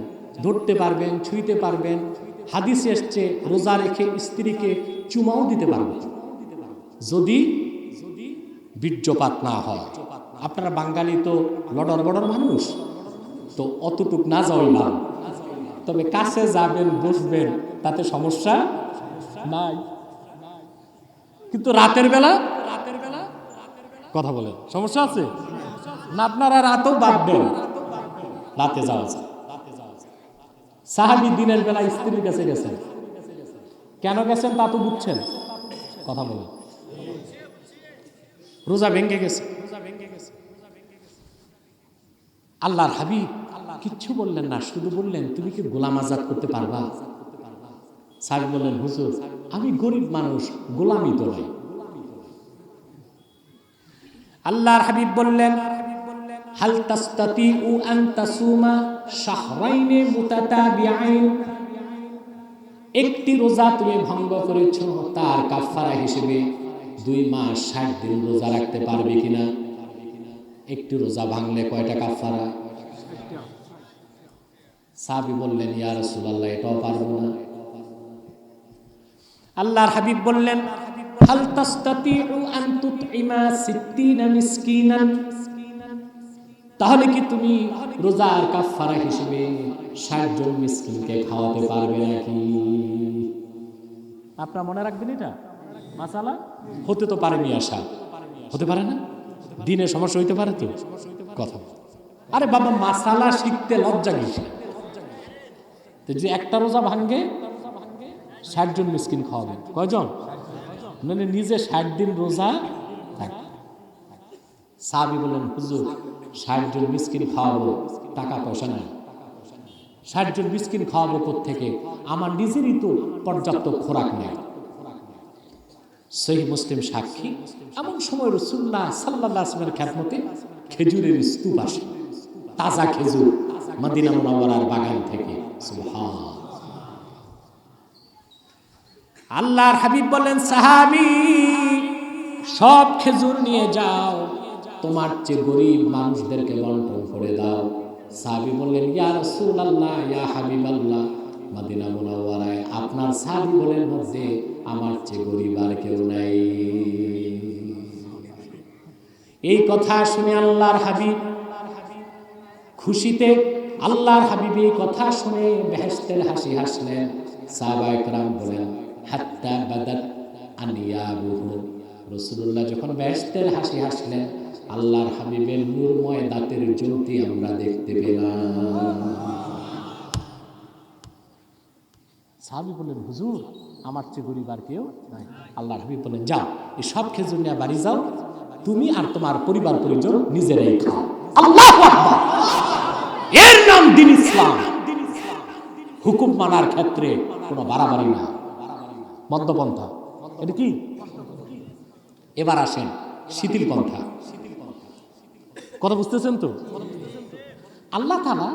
ধরতে পারবেন, ছুঁইতে পারবেন। হাদিসে এসছে রোজা রেখে স্ত্রীকে চুমাও দিতে পারবেন, যদি বীর্যপাত না হয়। আপনারা বাঙালি তো লডর বডর মানুষ, তো অতটুক না যাওয়াই ভালো। তবে কাছে যাবেন, বসবেন, তাতে সমস্যা নাই। কিন্তু রাতের বেলা কথা বলেন, সমস্যা আছে না? আপনারা রাতও বাদ দেন, রাতে যাওয়া যায়। সাহাবী দিনের বেলা স্ত্রীর কাছে গেছেন, কেন গেছেন তা তো বুঝছেন? কথা বলেন। রোজা ভেঙে গেছে। আল্লাহর হাবিব কিচ্ছু বললেন না, শুধু বললেন, তুমি কি গোলাম আজাদ করতে পারবা? সাহাবী বললেন, হুজুর, আমি গরিব মানুষ, গোলামি তো নাই। আল্লাহর হাবিব বললেন, হাল তাস্তাতিউ আন তাসুমা শাহরাইনে মুতাতাবিআইন, একটি রোজা তুমি ভঙ্গ করেছো, তার কাফারা হিসেবে 2 মাস 60 দিন রোজা রাখতে পারবে কিনা? একটি রোজা ভাঙলে কয়টা কাফারা? সাহাবী বললেন, ইয়া রাসূলুল্লাহ, এটাও পারবো না। আল্লাহর হাবিব বললেন, হাল তাস্তাতিউ আন তুতইমা 60 মিসকিনান, তাহলে কি তুমি রোজার কাফারা হিসেবে 60 জন মিসকিনকে খাওয়াতে পারবে নাকি? আপনারা মনে রাখবেন, এটা মাসালা হতে তো পারে, মিয়াশা হতে পারে না, দিনে সমস্যা হইতে পারে তো। কথা, আরে বাবা, মাসালা শিখতে লজ্জা কিসে? তো যে একটা রোজা ভাঙ্গে 60 জন মিসকিন খাওয়াবেন, কয়জন? মানে নিজে 60 দিন রোজা থাকে। সাহাবী বলেন, হুজুর, 60 জন মিসকিন খাওয়াবো, টাকা পয়সা নাই। 60 জন মিসকিন খাওয়াবো কোত্থেকে? আমার নিজেরই তো পর্যাপ্ত খোরাক নেই। সহিহ মুসলিম সাক্ষী, এমন সময় রাসূলুল্লাহ সাল্লাল্লাহু আলাইহি ওয়াসাল্লামের খেদমতে খেজুরের স্তূপ আসে, তাজা খেজুর মদিনা মুনাওয়ারার বাগান থেকে। সুবহান। আল্লাহর হাবিব বলেন, সাহাবী, সব খেজুর নিয়ে যাও, তোমার চেয়ে গরিব মানুষদেরকে বন্টন করে দাও। সাহাবী বললেন, ইয়া রাসূলুল্লাহ, ইয়া হাবিবাল্লাহ, মদিনা মুনাওয়ারায় আপনার সাহাবী বলেন মধ্যে আমার চেয়ে গরিব আর কেউ নাই। এই কথা শুনে আল্লাহর হাবিব খুশিতে, আল্লাহর হাবিব এই কথা শুনে বেহেশতের হাসি হাসলেন। সাহাবায়ে কেরাম বলেন, হাত্তা বাদাত আনিয়াবুহু, রাসূলুল্লাহ যখন বেহেশতের হাসি হাসলেন, আল্লাহর হাবিবের নূরময় দাঁতের জ্যোতি আমরা দেখতে পেলাম। সাহাবী বললেন, হুজুর, আমার চেয়ে গরিব আর কেউ নাই। আল্লাহর হাবিব বলেন, যাও, এই সব খেজুর নিয়ে বাড়ি যাও, তুমি আর তোমার পরিবার পরিজন নিজেরাই খাও। আল্লাহু আকবার। এর নাম দ্বীন ইসলাম। হুকুম মানার ক্ষেত্রে কোনো বাড়াবাড়ি না, মধ্যপন্থা। এটা কি? এবার আসেন শিথিল পন্থা। কথা বুঝতেছেন তো? আল্লাহ তাআলা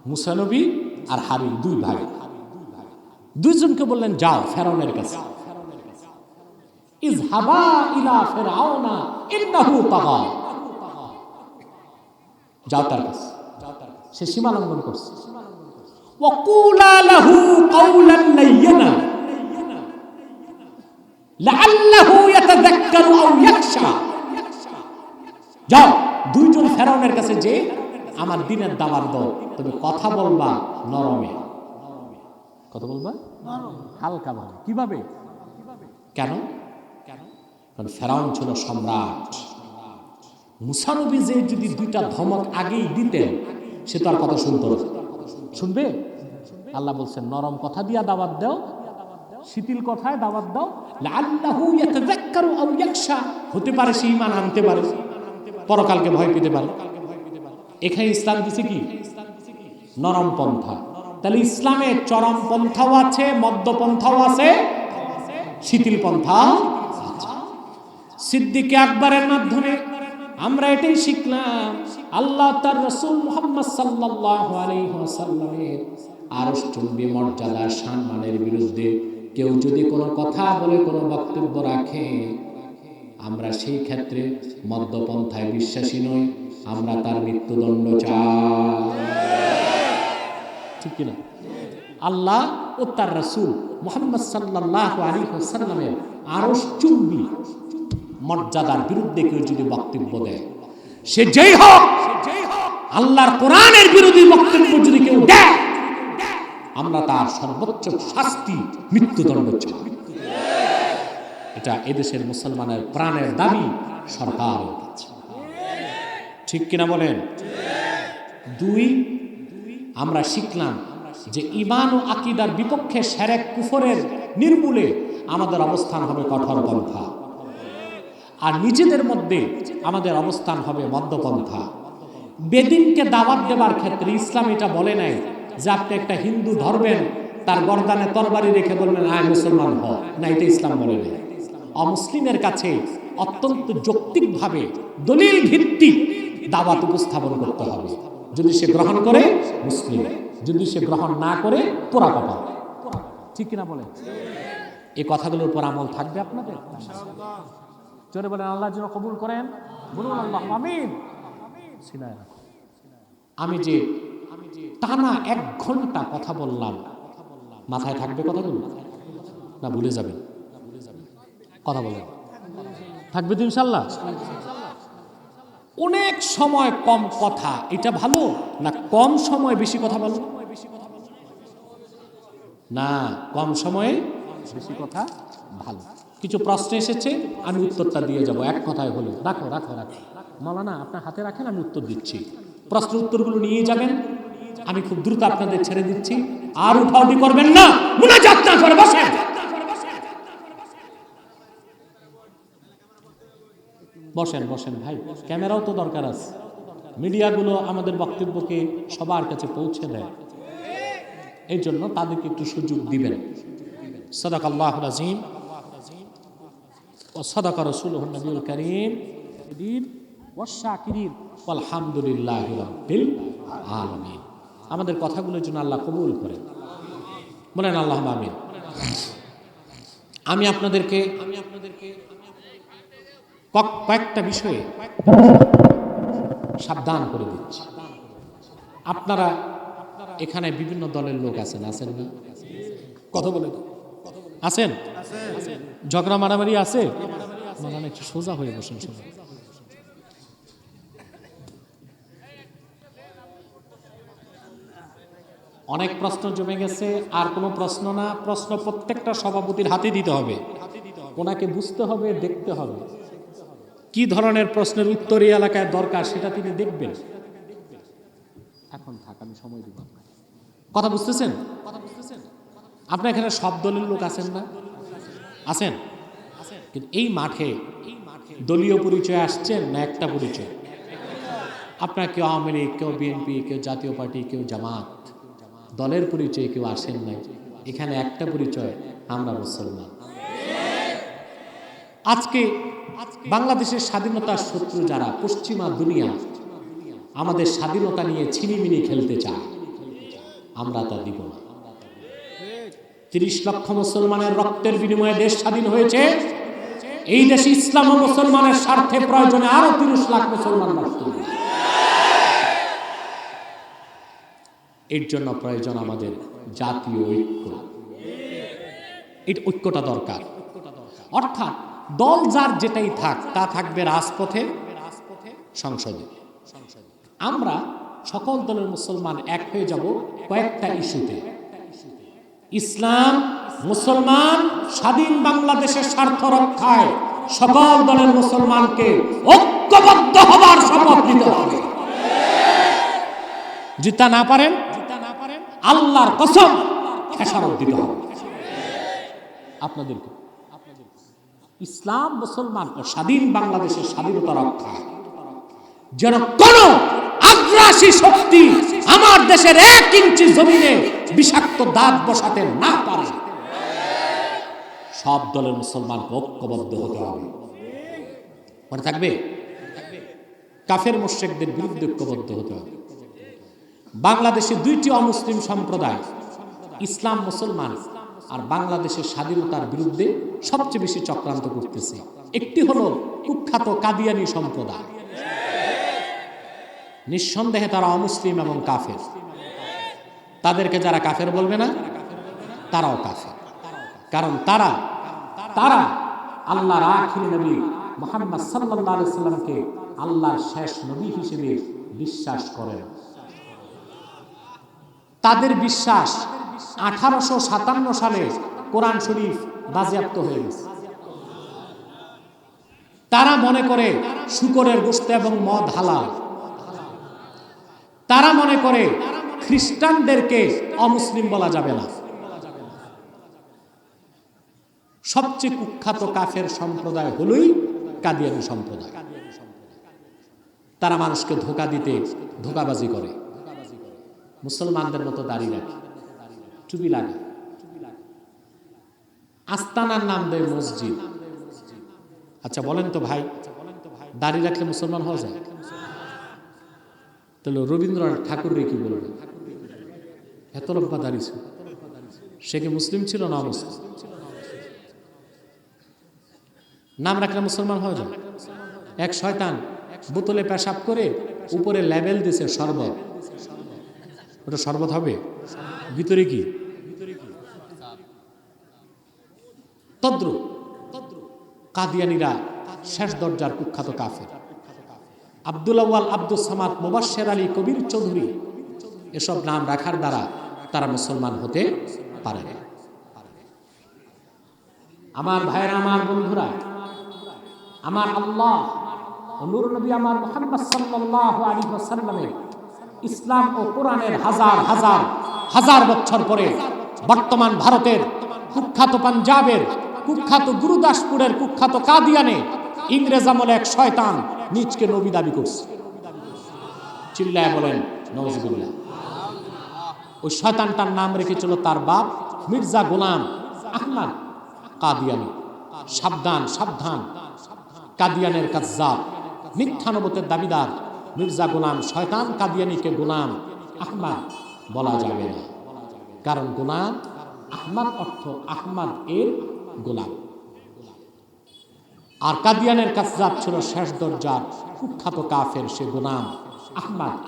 মুসা নবী আর হারুন, 2 ভাই, 2 জনকে বললেন, যাও ফেরাউনের কাছে, ইযহাবা ইলা ফিরআউনা ইন্নাহু তাগা, যাও তার কাছে, সে সীমা লঙ্ঘন করছে। ওয়াকুলা লাহু কাওলান লাইয়িনা লাআল্লাহু ইয়াতাযাক্কারু আও ইয়াখশা, যাও 2 জন ফেরাউনের কাছে যে আমার দ্বীনের দাওয়াত দাও, তবে কথা বলবা নরমে। কথা বলবা হালকা ভাবে। কিভাবে? কেন? কারণ ফেরাউন ছিল সম্রাট, মুসা নবী যে যদি দুইটা ধমক আগেই দিতেন, সে তো আর কথা শুনতো না। শুনবে? আল্লাহ বলছেন নরম কথা দিয়া দাওয়াত দাও, শিথিল কথায় দাওয়াত দাও, লাআল্লাহু ইয়াতাযাক্কারু আও ইয়াখশা, হতে পারে সে ঈমান আনতে পারে, পরকালকে ভয় পেতে পারে। এখানে ইসলাম দিছে কি? নরম পন্থা। তাহলে ইসলামে চরম পন্থাও আছে, মধ্য পন্থাও আছে, শিথিল পন্থা আছে। সিদ্দিক আকবরের মাধ্যমে আমরা এটাই শিখলাম, আল্লাহ তার রাসূল মুহাম্মদ সাল্লাল্লাহু আলাইহি ওয়াসাল্লামের আরশচুম্বী মর্যাদা সম্মানের বিরুদ্ধে কেউ যদি কোনো কথা বলে, কোনো বক্তব্য রাখে, আমরা সেই ক্ষেত্রে মধ্যপন্থায় বিশ্বাসী নই, আমরা তার মৃত্যুদণ্ড চাই। ঠিক কিনা? আল্লাহ ও তার রাসূল মুহাম্মদ সাল্লাল্লাহু আলাইহি ওয়াসাল্লামের আরশচুম্বী মর্যাদার বিরুদ্ধে কেউ যদি বক্তব্য দেয়, সে যেই হোক, আল্লাহর কোরআনের বিরোধী বক্তব্য যদি কেউ দেয়, আমরা তার সর্বোচ্চ শাস্তি মৃত্যুদণ্ড চাই। এটা এদেশের মুসলমানের প্রাণের দাবি সরকারের কাছে। ঠিক কিনা বলেন? দুই, আমরা শিখলাম যে ঈমান ও আকীদার বিপক্ষে শিরক কুফরের নির্মূলে আমাদের অবস্থান হবে কঠোর পন্থা, আর নিজেদের মধ্যে আমাদের অবস্থান হবে মধ্যপন্থা। বেদিনকে দাওয়াত দেবার ক্ষেত্রে ইসলাম এটা বলে নাই যে আপনি একটা হিন্দু ধরবেন, তার গর্দানে তরবারি রেখে বলবেন আয় মুসলমান হ, না, এটা ইসলাম বলে নাই। অমুসলিমের কাছে অত্যন্ত যৌক্তিকভাবে দলিল ভিত্তিক দাওয়াত উপস্থাপন করতে হবে। যদি সে গ্রহণ করে মুসলিম, যদি সে গ্রহণ না করে পোড়া কপাল। ঠিক কিনা বলেন? এই কথাগুলোর উপর আমল থাকবে আপনাদের। জোরে বলেন আল্লাহ যেন কবুল করেন, বলুন আল্লাহ আমিন। আমি যে টানা 1 ঘন্টা কথা বললাম, মাথায় থাকবে কথাগুলো না ভুলে যাবেন? কথা বলেন, থাকবে তো ইনশাআল্লাহ? অনেক সময় কম কথা, এটা ভালো না কম সময় বেশি কথা বলো? না, কম সময়ে বেশি কথা ভালো। কিছু প্রশ্ন এসেছে, আমি উত্তরটা দিয়ে যাব, এক কথায় হলো। রাখো রাখো রাখো, মাওলানা আপনার হাতে রাখেন, আমি উত্তর দিচ্ছি। প্রশ্ন উত্তরগুলো নিয়ে যাবেন, আমি খুব দ্রুত আপনাদের ছেড়ে দিচ্ছি। আর উঠাউঠি করবেন না, মুনাজাত না করে বসেন। বসেন বসেন ভাই, ক্যামেরাও তো দরকার আছে। মিডিয়াগুলো আমাদের বক্তব্যকে সবার কাছে পৌঁছে দেয়, এই জন্য তাদেরকে একটু সুযোগ দিবেন। সাদাকাল্লাহুল আযীম ওয়া সাদাকা রাসূলুহুন নবিয়ুল কারীম ওয়াশ শাকিরিন আলহামদুলিল্লাহি রাব্বিল আলামিন। আমাদের কথাগুলোর জন্য আল্লাহ কবুল করেন, বলেন আল্লাহুম্মা আমিন। আমি আপনাদেরকে কয়েকটা বিষয়ে সাবধান করে দিচ্ছি। আপনারা এখানে বিভিন্ন দলের লোক আছেন, আছেন না? কথা বলেন, আছেন? ঝগড়া মারামারি আছে? মানে একটু সোজা হয়ে বসেন সবাই। অনেক প্রশ্ন জমে গেছে, আর কোনো প্রশ্ন না। প্রশ্ন প্রত্যেকটা সভাপতির হাতে দিতে হবে, ওনাকে বুঝতে হবে, দেখতে হবে কি ধরনের প্রশ্নের উত্তর এই এলাকায় দরকার, সেটা তিনি দেখবেন। এখন থাক, আমি সময় দিব। কথা বুঝতেছেন? আপনার এখানে সব দলের লোক আছেন না? আছেন? কিন্তু এই মাঠে দলীয় পরিচয় আসছেন না একটা পরিচয়? আপনার কেউ আওয়ামী লীগ, কেউ বিএনপি, কেউ জাতীয় পার্টি, কেউ জামাত, দলের পরিচয় কেউ আসেন নাই। এখানে একটা পরিচয়, আমরা মুসলমান। আজকে বাংলাদেশের স্বাধীনতার শত্রু যারা, পশ্চিমা দুনিয়া আমাদের স্বাধীনতা নিয়ে ছিনিমিনি খেলতে চায়, আমরা তা দিব না। 30 লক্ষ মুসলমানের রক্তের বিনিময়ে দেশ স্বাধীন হয়েছে। এই দেশে ইসলাম ও মুসলমানের স্বার্থে প্রয়োজনে আরো 30 লাখ মুসলমান বাঁচত। এর জন্য প্রয়োজন আমাদের জাতীয় ঐক্য। এই ঐক্যটা দরকার। অর্থাৎ দল যার যেটাই থাক, তা থাকবে রাজপথে, সংসদে। আমরা সকল দলের মুসলমান এক হয়ে যাব কয়েকটা ইস্যুতে। ইসলাম, মুসলমান, স্বাধীন বাংলাদেশের স্বার্থ রক্ষায় সকল দলের মুসলমানকে ঐক্য ঐক্যবদ্ধ হবার শপথ নিতে হবে। যদি তা না পারেন, আল্লাহর কসম খেসারত দিতে হবে আপনাদেরকে। ইসলাম, মুসলমান ও স্বাধীন বাংলাদেশের স্বাধীনতা রক্ষা যেন কোন আগ্রাসী শক্তি আমার দেশের 1 ইঞ্চি জমিনে বিষাক্ত দাঁত বসাতে না পারে। সব দলের মুসলমানকে ঐক্যবদ্ধ হতে হবে। মনে থাকবে, কাফের মুশরিকদের বিরুদ্ধে ঐক্যবদ্ধ হতে হবে। বাংলাদেশে 2টি অমুসলিম সম্প্রদায়, ইসলাম মুসলমান, আর বাংলাদেশের স্বাধীনতার বিরুদ্ধে সবচেয়ে বেশি চক্রান্ত করতেছে। একটি হলো কুখ্যাত কাদিয়ানী সম্প্রদায়। নিঃসন্দেহে তারা অমুসলিম এবং কাফের। তাদেরকে যারা কাফের বলবে না, তারাও কাফের। কারণ তারা আল্লাহর আখির নবী মুহাম্মদ সাল্লাল্লাহু আলাইহি সাল্লামকে আল্লাহর শেষ নবী হিসেবে বিশ্বাস করেন। তাদের বিশ্বাস 1857 সালে কোরআন শরীফ বাজেয়াপ্ত হয়ে গেছে। তারা মনে করে শূকরের গোশত এবং মদ হালাল। তারা মনে করে খ্রিস্টানদেরকে অমুসলিম বলা যাবে না। সবচেয়ে কুখ্যাত কাফের সম্প্রদায় হলোই কাদিয়ানী সম্প্রদায়। তারা মানুষকে ধোঁকা দিতে ধোঁকাবাজি করে। মুসলমানদের মতো দাড়ি রাখে, টুপি লাগে, আস্তানার নাম দেয় মসজিদ। আচ্ছা বলেন তো ভাই, দাড়ি রাখলে মুসলমান হওয়া যায়? তাহলে রবীন্দ্রনাথ ঠাকুরের কি বলবে? এত লম্বা দাড়ি ছিল, সে কি মুসলিম ছিল না অমুসলিম? নাম রাখলে মুসলমান হওয়া যায়? এক শয়তান বোতলে পেশাব করে উপরে লেবেল দিছে শরবত। ওটা শরবত হবে? ভিতরে কি? তদ্রুপ কাদিয়ানীরা শেষ দরজার কুখ্যাত কাফের। আব্দুল আউয়াল, আব্দুল সামাদ, মুবাশশির আলী, কবির চৌধুরী, এসব নাম রাখার দ্বারা তারা মুসলমান হতে পারে না। আমার ভাইরা, আমার বন্ধুরা, আমার আল্লাহ ও নূর নবী আমার মুহাম্মদ সাল্লাল্লাহু আলাইহি ওয়াসাল্লামের ইসলাম ও কোরআনের হাজার বছর পরে বর্তমান ভারতের কুখ্যাত পাঞ্জাবের কুখ্যাত গুরুদাসপুরের কুখ্যাত কাদিয়ানে ইংরেজ আমলে এক শয়তান নিজকে নবী দাবি করছে। চিল্লায় বলেন নাউজুবিল্লাহ। ওই শয়তানটার নাম রেখেছিল তার বাপ মির্জা গোলাম আহমদ কাদিয়ানী। সাবধান সাবধান, কাদিয়ানের কাজ্জাব, মিথ্যানবতের দাবিদার মির্জা গোলাম শয়তান কাদিয়ানীকে গোলাম আহমদ বলা যাবে না। কারণ গোলাম আহমদ অর্থ আহমদ এর গোলাম। আর কাদিয়ানের কাজ্জাব ছিল শেষ দরজার কুখ্যাত কাফের। সে গোলাম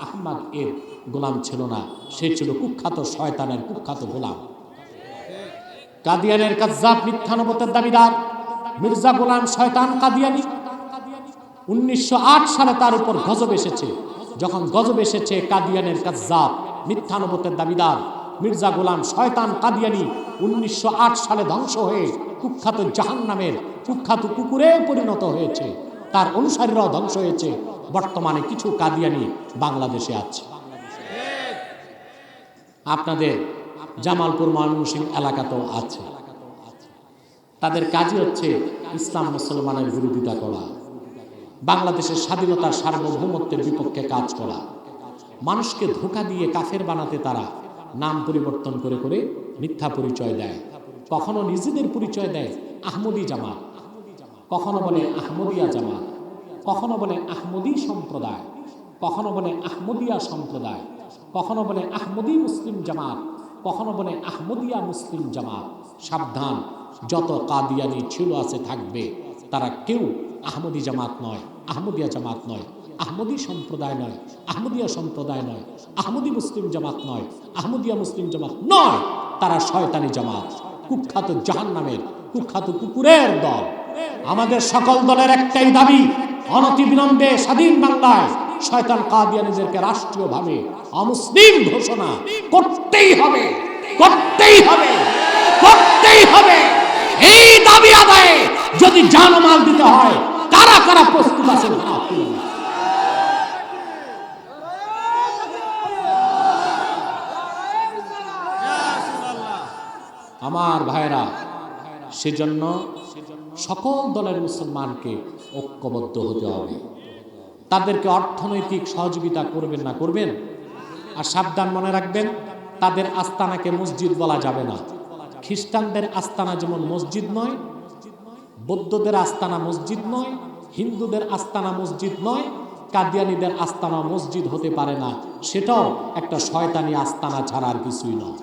আহমদ এর গোলাম ছিল না, সে ছিল কুখ্যাত শয়তানের কুখ্যাত গোলাম। কাদিয়ানের কাজ্জাব মিথ্যানবতের দাবিদার মির্জা গোলাম শয়তান কাদিয়ানী 1908 সালে তার উপর গজব এসেছে। যখন গজব এসেছে, কাদিয়ানের কাজ্জাব মিথ্যানবতের দাবিদার মির্জা গোলাম শয়তান কাদিয়ানী 1908 সালে ধ্বংস হয়ে কুখ্যাত জাহান্নামের কুখ্যাত কুকুরে পরিণত হয়েছে। তার অনুসারীরাও ধ্বংস হয়েছে। বর্তমানে কিছু কাদিয়ানী বাংলাদেশে আছে। আপনাদের জামালপুর ময়মনসিংহ এলাকাতেও আছে। তাদের কাজই হচ্ছে ইসলাম মুসলমানের বিরোধিতা করা, বাংলাদেশের স্বাধীনতার সার্বভৌমত্বের বিপক্ষে কাজ করা, মানুষকে ধোঁকা দিয়ে কাফের বানাতে তারা নাম পরিবর্তন করে করে মিথ্যা পরিচয় দেয়। কখনো নিজেদের পরিচয় দেয় আহমদী জামাত, কখনো বলে আহমদিয়া জামাত, কখনো বলে আহমদী সম্প্রদায়, কখনো বলে আহমদিয়া সম্প্রদায়, কখনো বলে আহমদী মুসলিম জামাত, কখনো বলে আহমদিয়া মুসলিম জামাত। সাবধান, যত কাদিয়ানি ছিল আছে থাকবে, তারা কেউ আহমদী জামাত নয়, আহমদিয়া জামাত নয়, আহমদী সম্প্রদায় নয়, আহমদিয়া সম্প্রদায় নয়, আহমদী মুসলিম জামাত নয়, আহমদিয়া মুসলিম জামাত নয়। তারা শয়তানি জামাত, কুখ্যাত জাহান্নামের কুখ্যাত কুকুরের দল। আমাদের সকল দলের একটাই দাবি, অনতিবিলম্বে স্বাধীন বাংলায় শয়তান কাদিয়ানীদেরকে রাষ্ট্রীয়ভাবে অমুসলিম ঘোষণা করতেই হবে, করতেই হবে, করতেই হবে। এই দাবি আদায়ে যদি জানমাল দিতে হয় কারা কারা প্রস্তুত আছেন? আমার ভাইরা, সেজন্য সকল দলের মুসলমানকে ঐক্যবদ্ধ হতে হবে। তাদেরকে অর্থনৈতিক সহযোগিতা করবেন না করবেন, আর সাবধান মনে রাখবেন, তাদের আস্তানাকে মসজিদ বলা যাবে না। খ্রিস্টানদের আস্তানা যেমন মসজিদ নয়, বৌদ্ধদের আস্তানা মসজিদ নয়, হিন্দুদের আস্তানা মসজিদ নয়, কাদিয়ানীদের আস্তানা মসজিদ হতে পারে না। সেটাও একটা শয়তানি আস্তানা ছাড়া আর কিছুই নয়।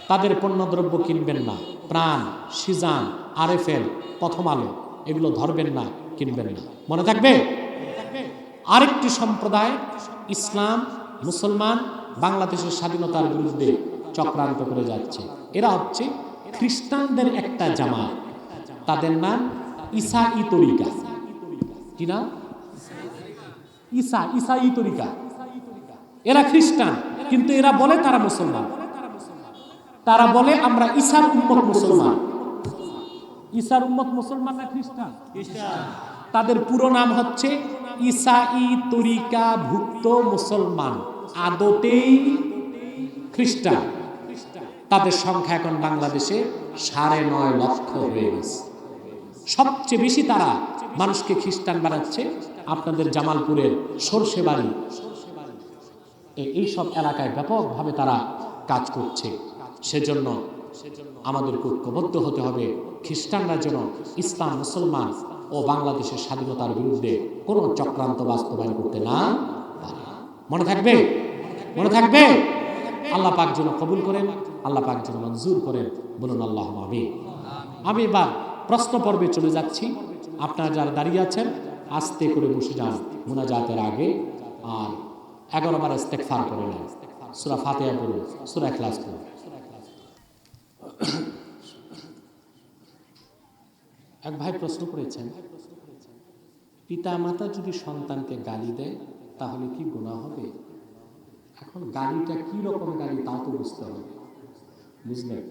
তাদের পণ্যদ্রব্য কিনবেন না, প্রাণ, সিজান, আরএফএল, প্রথম আলো এগুলো ধরবেন না, কিনবেন না। মনে থাকবে? আরেকটি সম্প্রদায় ইসলাম, মুসলমান, বাংলাদেশের স্বাধীনতার বিরুদ্ধে চক্রান্ত করে যাচ্ছে। এরা হচ্ছে খ্রিস্টানদের একটা জামাত, তাদের নাম ঈসাই তরিকা। কি নাম? ঈসাই তরিকা। এরা খ্রিস্টান, কিন্তু এরা বলে তারা মুসলমান। তারা বলে আমরা ঈসার উম্মত মুসলমান। ঈসার উম্মত মুসলমান না খ্রিস্টান? তাদের পুরো নাম হচ্ছে ঈসাই তরিকা ভুক্ত মুসলমান, আদতেই খ্রিস্টান। তাদের সংখ্যা এখন বাংলাদেশে 9.5 লক্ষ হয়ে গেছে। সবচেয়ে বেশি তারা মানুষকে খ্রিস্টান বানাচ্ছে আপনাদের জামালপুরের সরষেবাড়ি, এইসব এলাকায় ব্যাপকভাবে তারা কাজ করছে। সেজন্য আমাদের ঐক্যবদ্ধ হতে হবে। খ্রিস্টানরা যেন ইসলাম, মুসলমান ও বাংলাদেশের স্বাধীনতার বিরুদ্ধে কোনো চক্রান্ত বাস্তবায়ন করতে না পারে। মনে থাকবে? মনে থাকবে? আল্লাহ পাক যেন কবুল করেন, আল্লাহ পাক যেন মঞ্জুর করেন। বলুন আল্লাহুম্মা আমিন। আমি এবার প্রশ্ন পর্বে চলে যাচ্ছি। আপনারা যারা দাঁড়িয়ে আছেন আস্তে করে বসে যান মুনাজাতের আগে, আর 11 বার ইস্তেগফার করে নেন। সূরা ফাতিহা পড়ুন, সূরা ইখলাস পড়ুন। এক ভাই প্রশ্ন করেছেন, পিতা মাতা যদি সন্তানকে গালি দেয় তাহলে কি গুনাহ হবে? এখন গালিটা কি রকম গালি তাও তো বুঝতে হবে, বুঝলেন?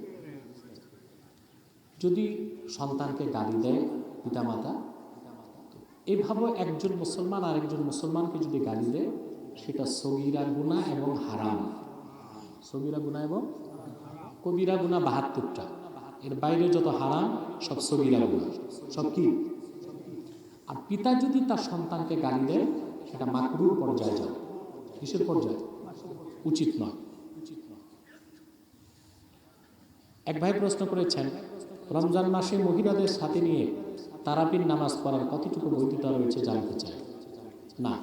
যদি সন্তানকে গালি দেয় পিতা মাতা, এভাবে একজন মুসলমান আর একজন মুসলমানকে যদি গালি দেয়, সেটা সগীরা গুনাহ এবং হারাম। সগীরা গুনাহ এবং কবিরা গুনাহ 72টা, এর বাইরে যত হারাম সব সগীরা গুনাহ, সব কি? আর পিতা যদি তার সন্তানকে গালি দেয়, সেটা মাকরুহ পর্যায়ে যায়। কিসের পর্যায়ে? উচিত নয়। এক ভাই প্রশ্ন করেছেন, রমজান মাসে মহিলাদের সাথে নিয়ে তারাবির নামাজ পড়ার কতটুকু বৈধতা রয়েছে জানতে চাই। না,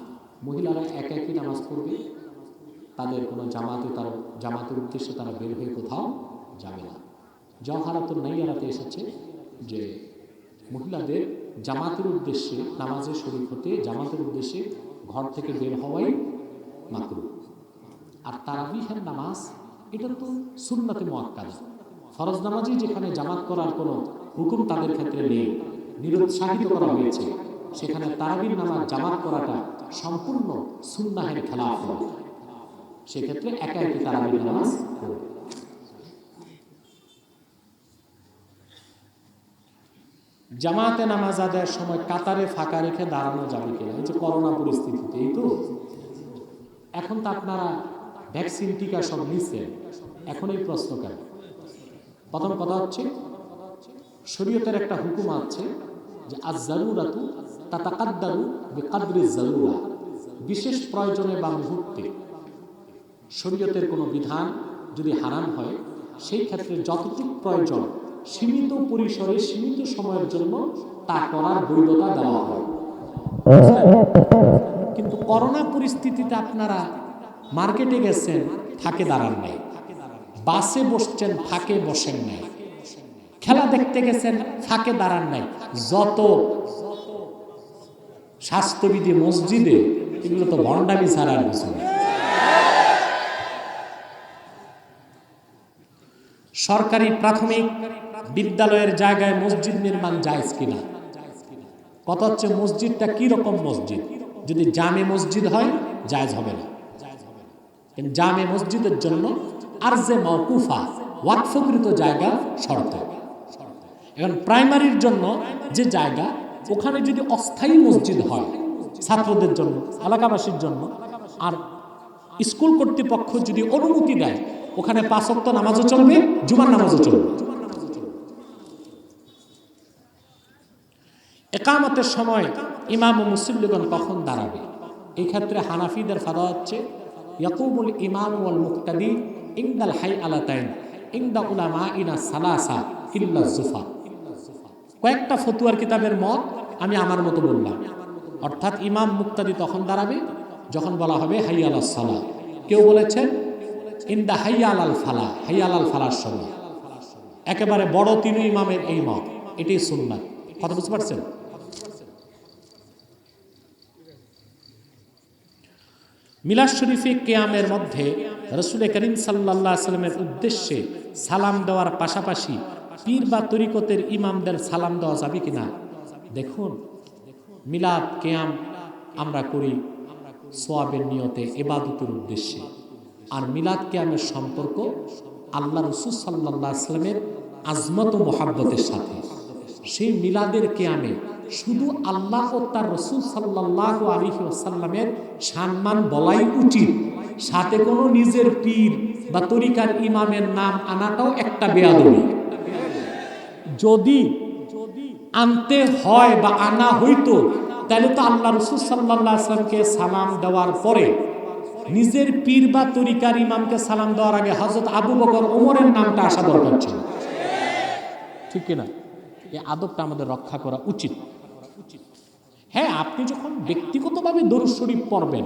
মহিলারা একাকী নামাজ পড়বে, তাদের কোনো জামাতের উদ্দেশ্যে তারা বের হয়ে কোথাও যাবে না। জওহারাতুন নাইয়ারাতে এসেছে যে মহিলাদের জামাতের উদ্দেশ্যে নামাজে শরীক হতে, জামাতের উদ্দেশ্যে ঘর থেকে বের হওয়াই মাকরুহ। আর তারাবিহের নামাজ এটা তো সুন্নাতে মুআক্কাদা, ফরজ নামাজই যেখানে জামাত করার কোনো হুকুম তাদের ক্ষেত্রে নেই, নিরুৎসাহিত করা হয়েছে, সেখানে তারাবির নামাজ জামাত করাটা সম্পূর্ণ সুন্নাহের খেলাফ হবে। সেক্ষেত্রে একা একই তারাবির নামাজ পড়বে। জামাতে নামাজ আদায়ের সময় কাতারে ফাঁকা রেখে দাঁড়ানো যাবে কিনা? এই যে করোনা পরিস্থিতিতে, এই তো এখন তো আপনারা ভ্যাকসিন টিকা সব নিচ্ছেন, এখন এই প্রশ্ন কেন? প্রথম কথা হচ্ছে, শরীয়তের একটা হুকুম আছে যে আয-যারুরাতু তাতাকাদ্দারু বিকাদরি যারুরা। বিশেষ প্রয়োজনে বা মুহূর্তে শরীয়তের কোনো বিধান যদি হারাম হয়, সেই ক্ষেত্রে যতটুকু প্রয়োজন সীমিত পরিসরে সীমিত সময়ের জন্য তা করার বৈধতা দেওয়া হয়। কিন্তু করোনা পরিস্থিতিতে আপনারা মার্কেটে গেছেন, ফাঁকে দাঁড়ান নাই, বাসে বসছেন, ফাঁকে বসেন নাই, খেলা দেখতে গেছেন, ফাঁকে দাঁড়ান নাই, যত স্বাস্থ্যবিধি মসজিদে, এগুলো তো ভণ্ডামি ছাড়া আর কিছু নেই। সরকারি প্রাথমিক বিদ্যালয়ের জায়গায় মসজিদ নির্মাণ জায়েজ কিনা? কথা হচ্ছে মসজিদটা কি রকম মসজিদ? যদি জামে মসজিদ হয় জায়েজ হবে না। জামে মসজিদের জন্য আরজে মাওকুফা, ওয়াকফকৃত জায়গা শর্ত। এখন প্রাইমারির জন্য যে জায়গা, ওখানে যদি অস্থায়ী মসজিদ হয় ছাত্রদের জন্য, এলাকাবাসীর জন্য, আর স্কুল কর্তৃপক্ষ যদি অনুমতি দেয়, ওখানে 5 ওয়াক্ত নামাজও চলবে, জুমার নামাজও চলবে। ইকামতের সময় ইমাম ও মুসল্লিগণ কখন দাঁড়াবে? এই ক্ষেত্রে হানাফিদের ফাতোয়া হচ্ছে ইয়াকুমুল ইমাম ওয়াল মুক্তাদি ইনদাল হাইআলাতাইন ইনদা উলামাইনা সালাসা ইল্লা যুফা। কয়েকটা ফতুয়ার কিতাবের মত, আমি আমার মতো বললাম। অর্থাৎ ইমাম মুক্তাদি তখন দাঁড়াবে যখন বলা হবে হাইয়া আলাস সালাহ। কেউ বলেছেন ইনদা হাইয়া আলাল ফালাহ, হাইয়া আলাল ফালাহর সময়। একেবারে বড় তিন ইমামের এই মত, এটাই সুন্নাত। কথা বুঝতে পারছেন? মিলাদ শরীফে কিয়ামের মধ্যে রাসূল করিম সাল্লাল্লাহু আলাইহি ওয়াসাল্লামের উদ্দেশ্যে সালাম দেওয়ার পাশাপাশি পীর বা তরিকতের ইমামদের সালাম দেওয়া যাবে কিনা? দেখুন, মিলাদ কিয়াম আমরা করি সওয়াবের নিয়তে, ইবাদতের উদ্দেশ্যে। আর মিলাদ কিয়ামের সম্পর্ক আল্লাহ রাসূল সাল্লাল্লাহু আলাইহি ওয়াসাল্লামের আজমত ও মুহাব্বতের সাথে। সেই মিলাদের কিয়ামে শুধু আল্লাহ ও তার রাসূল সাল্লাল্লাহু আলাইহি ওয়াসাল্লামের সম্মান বলাই উচিত, সাথে কোনো নিজের পীর বা তরিকার ইমামের নাম আনাটাও একটা বেয়াদবি। যদি আনতে হয় বা আনা হইতো, তাহলে তো আল্লাহ রাসূল সাল্লাল্লাহু আলাইহি ওয়াসাল্লামকে সালাম দেওয়ার পরে নিজের পীর বা তরিকার ইমামকে সালাম দেওয়ার আগে হযরত আবু বকর, ওমরের নামটা আসা দরকার ছিল। ঠিক কিনা? এই আদবটা আমাদের রক্ষা করা উচিত। হ্যাঁ, আপনি যখন ব্যক্তিগতভাবে দরুদ শরীফ পড়বেন,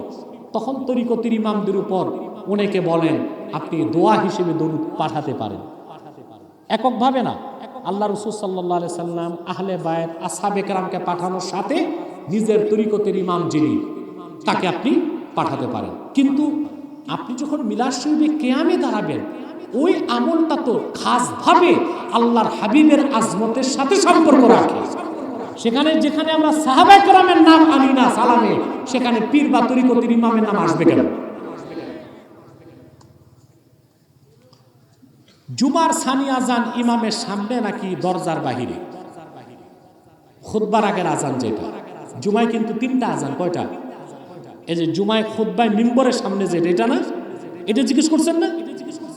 তখন তরিকতের ইমামদের উপর অনেকে বলেন আপনি দোয়া হিসেবে দরুদ পাঠাতে পারেন, এককভাবে না। আল্লাহ রাসূল সাল্লাল্লাহু আলাইহি সাল্লাম আহলে বায়ত আসহাবে কেরামকে পাঠানোর সাথে নিজের তরিকতের ইমাম যিনি, তাকে আপনি পাঠাতে পারেন। কিন্তু আপনি যখন মিলাদ শরীফে কিয়ামে দাঁড়াবেন, ওই আমলটা তো খাসভাবে আল্লাহর হাবিবের আজমতের সাথে সম্পর্ক রাখে। সেখানে যেখানে আমরা সাহাবায়ে কেরামের নাম আনি না সালামে, সেখানে পীর বা তরিকতের ইমামের নাম আসবে কেন? জুমার সানি আজান ইমামের সামনে নাকি দরজার বাহিরে? খুতবার আগের আজান যেটা, জুমায় কিন্তু 3টা আজান। কয়টা? এই যে জুমায় খুতবায় মিম্বরের সামনে যেটা, এটা না? এটা জিজ্ঞেস করছেন না?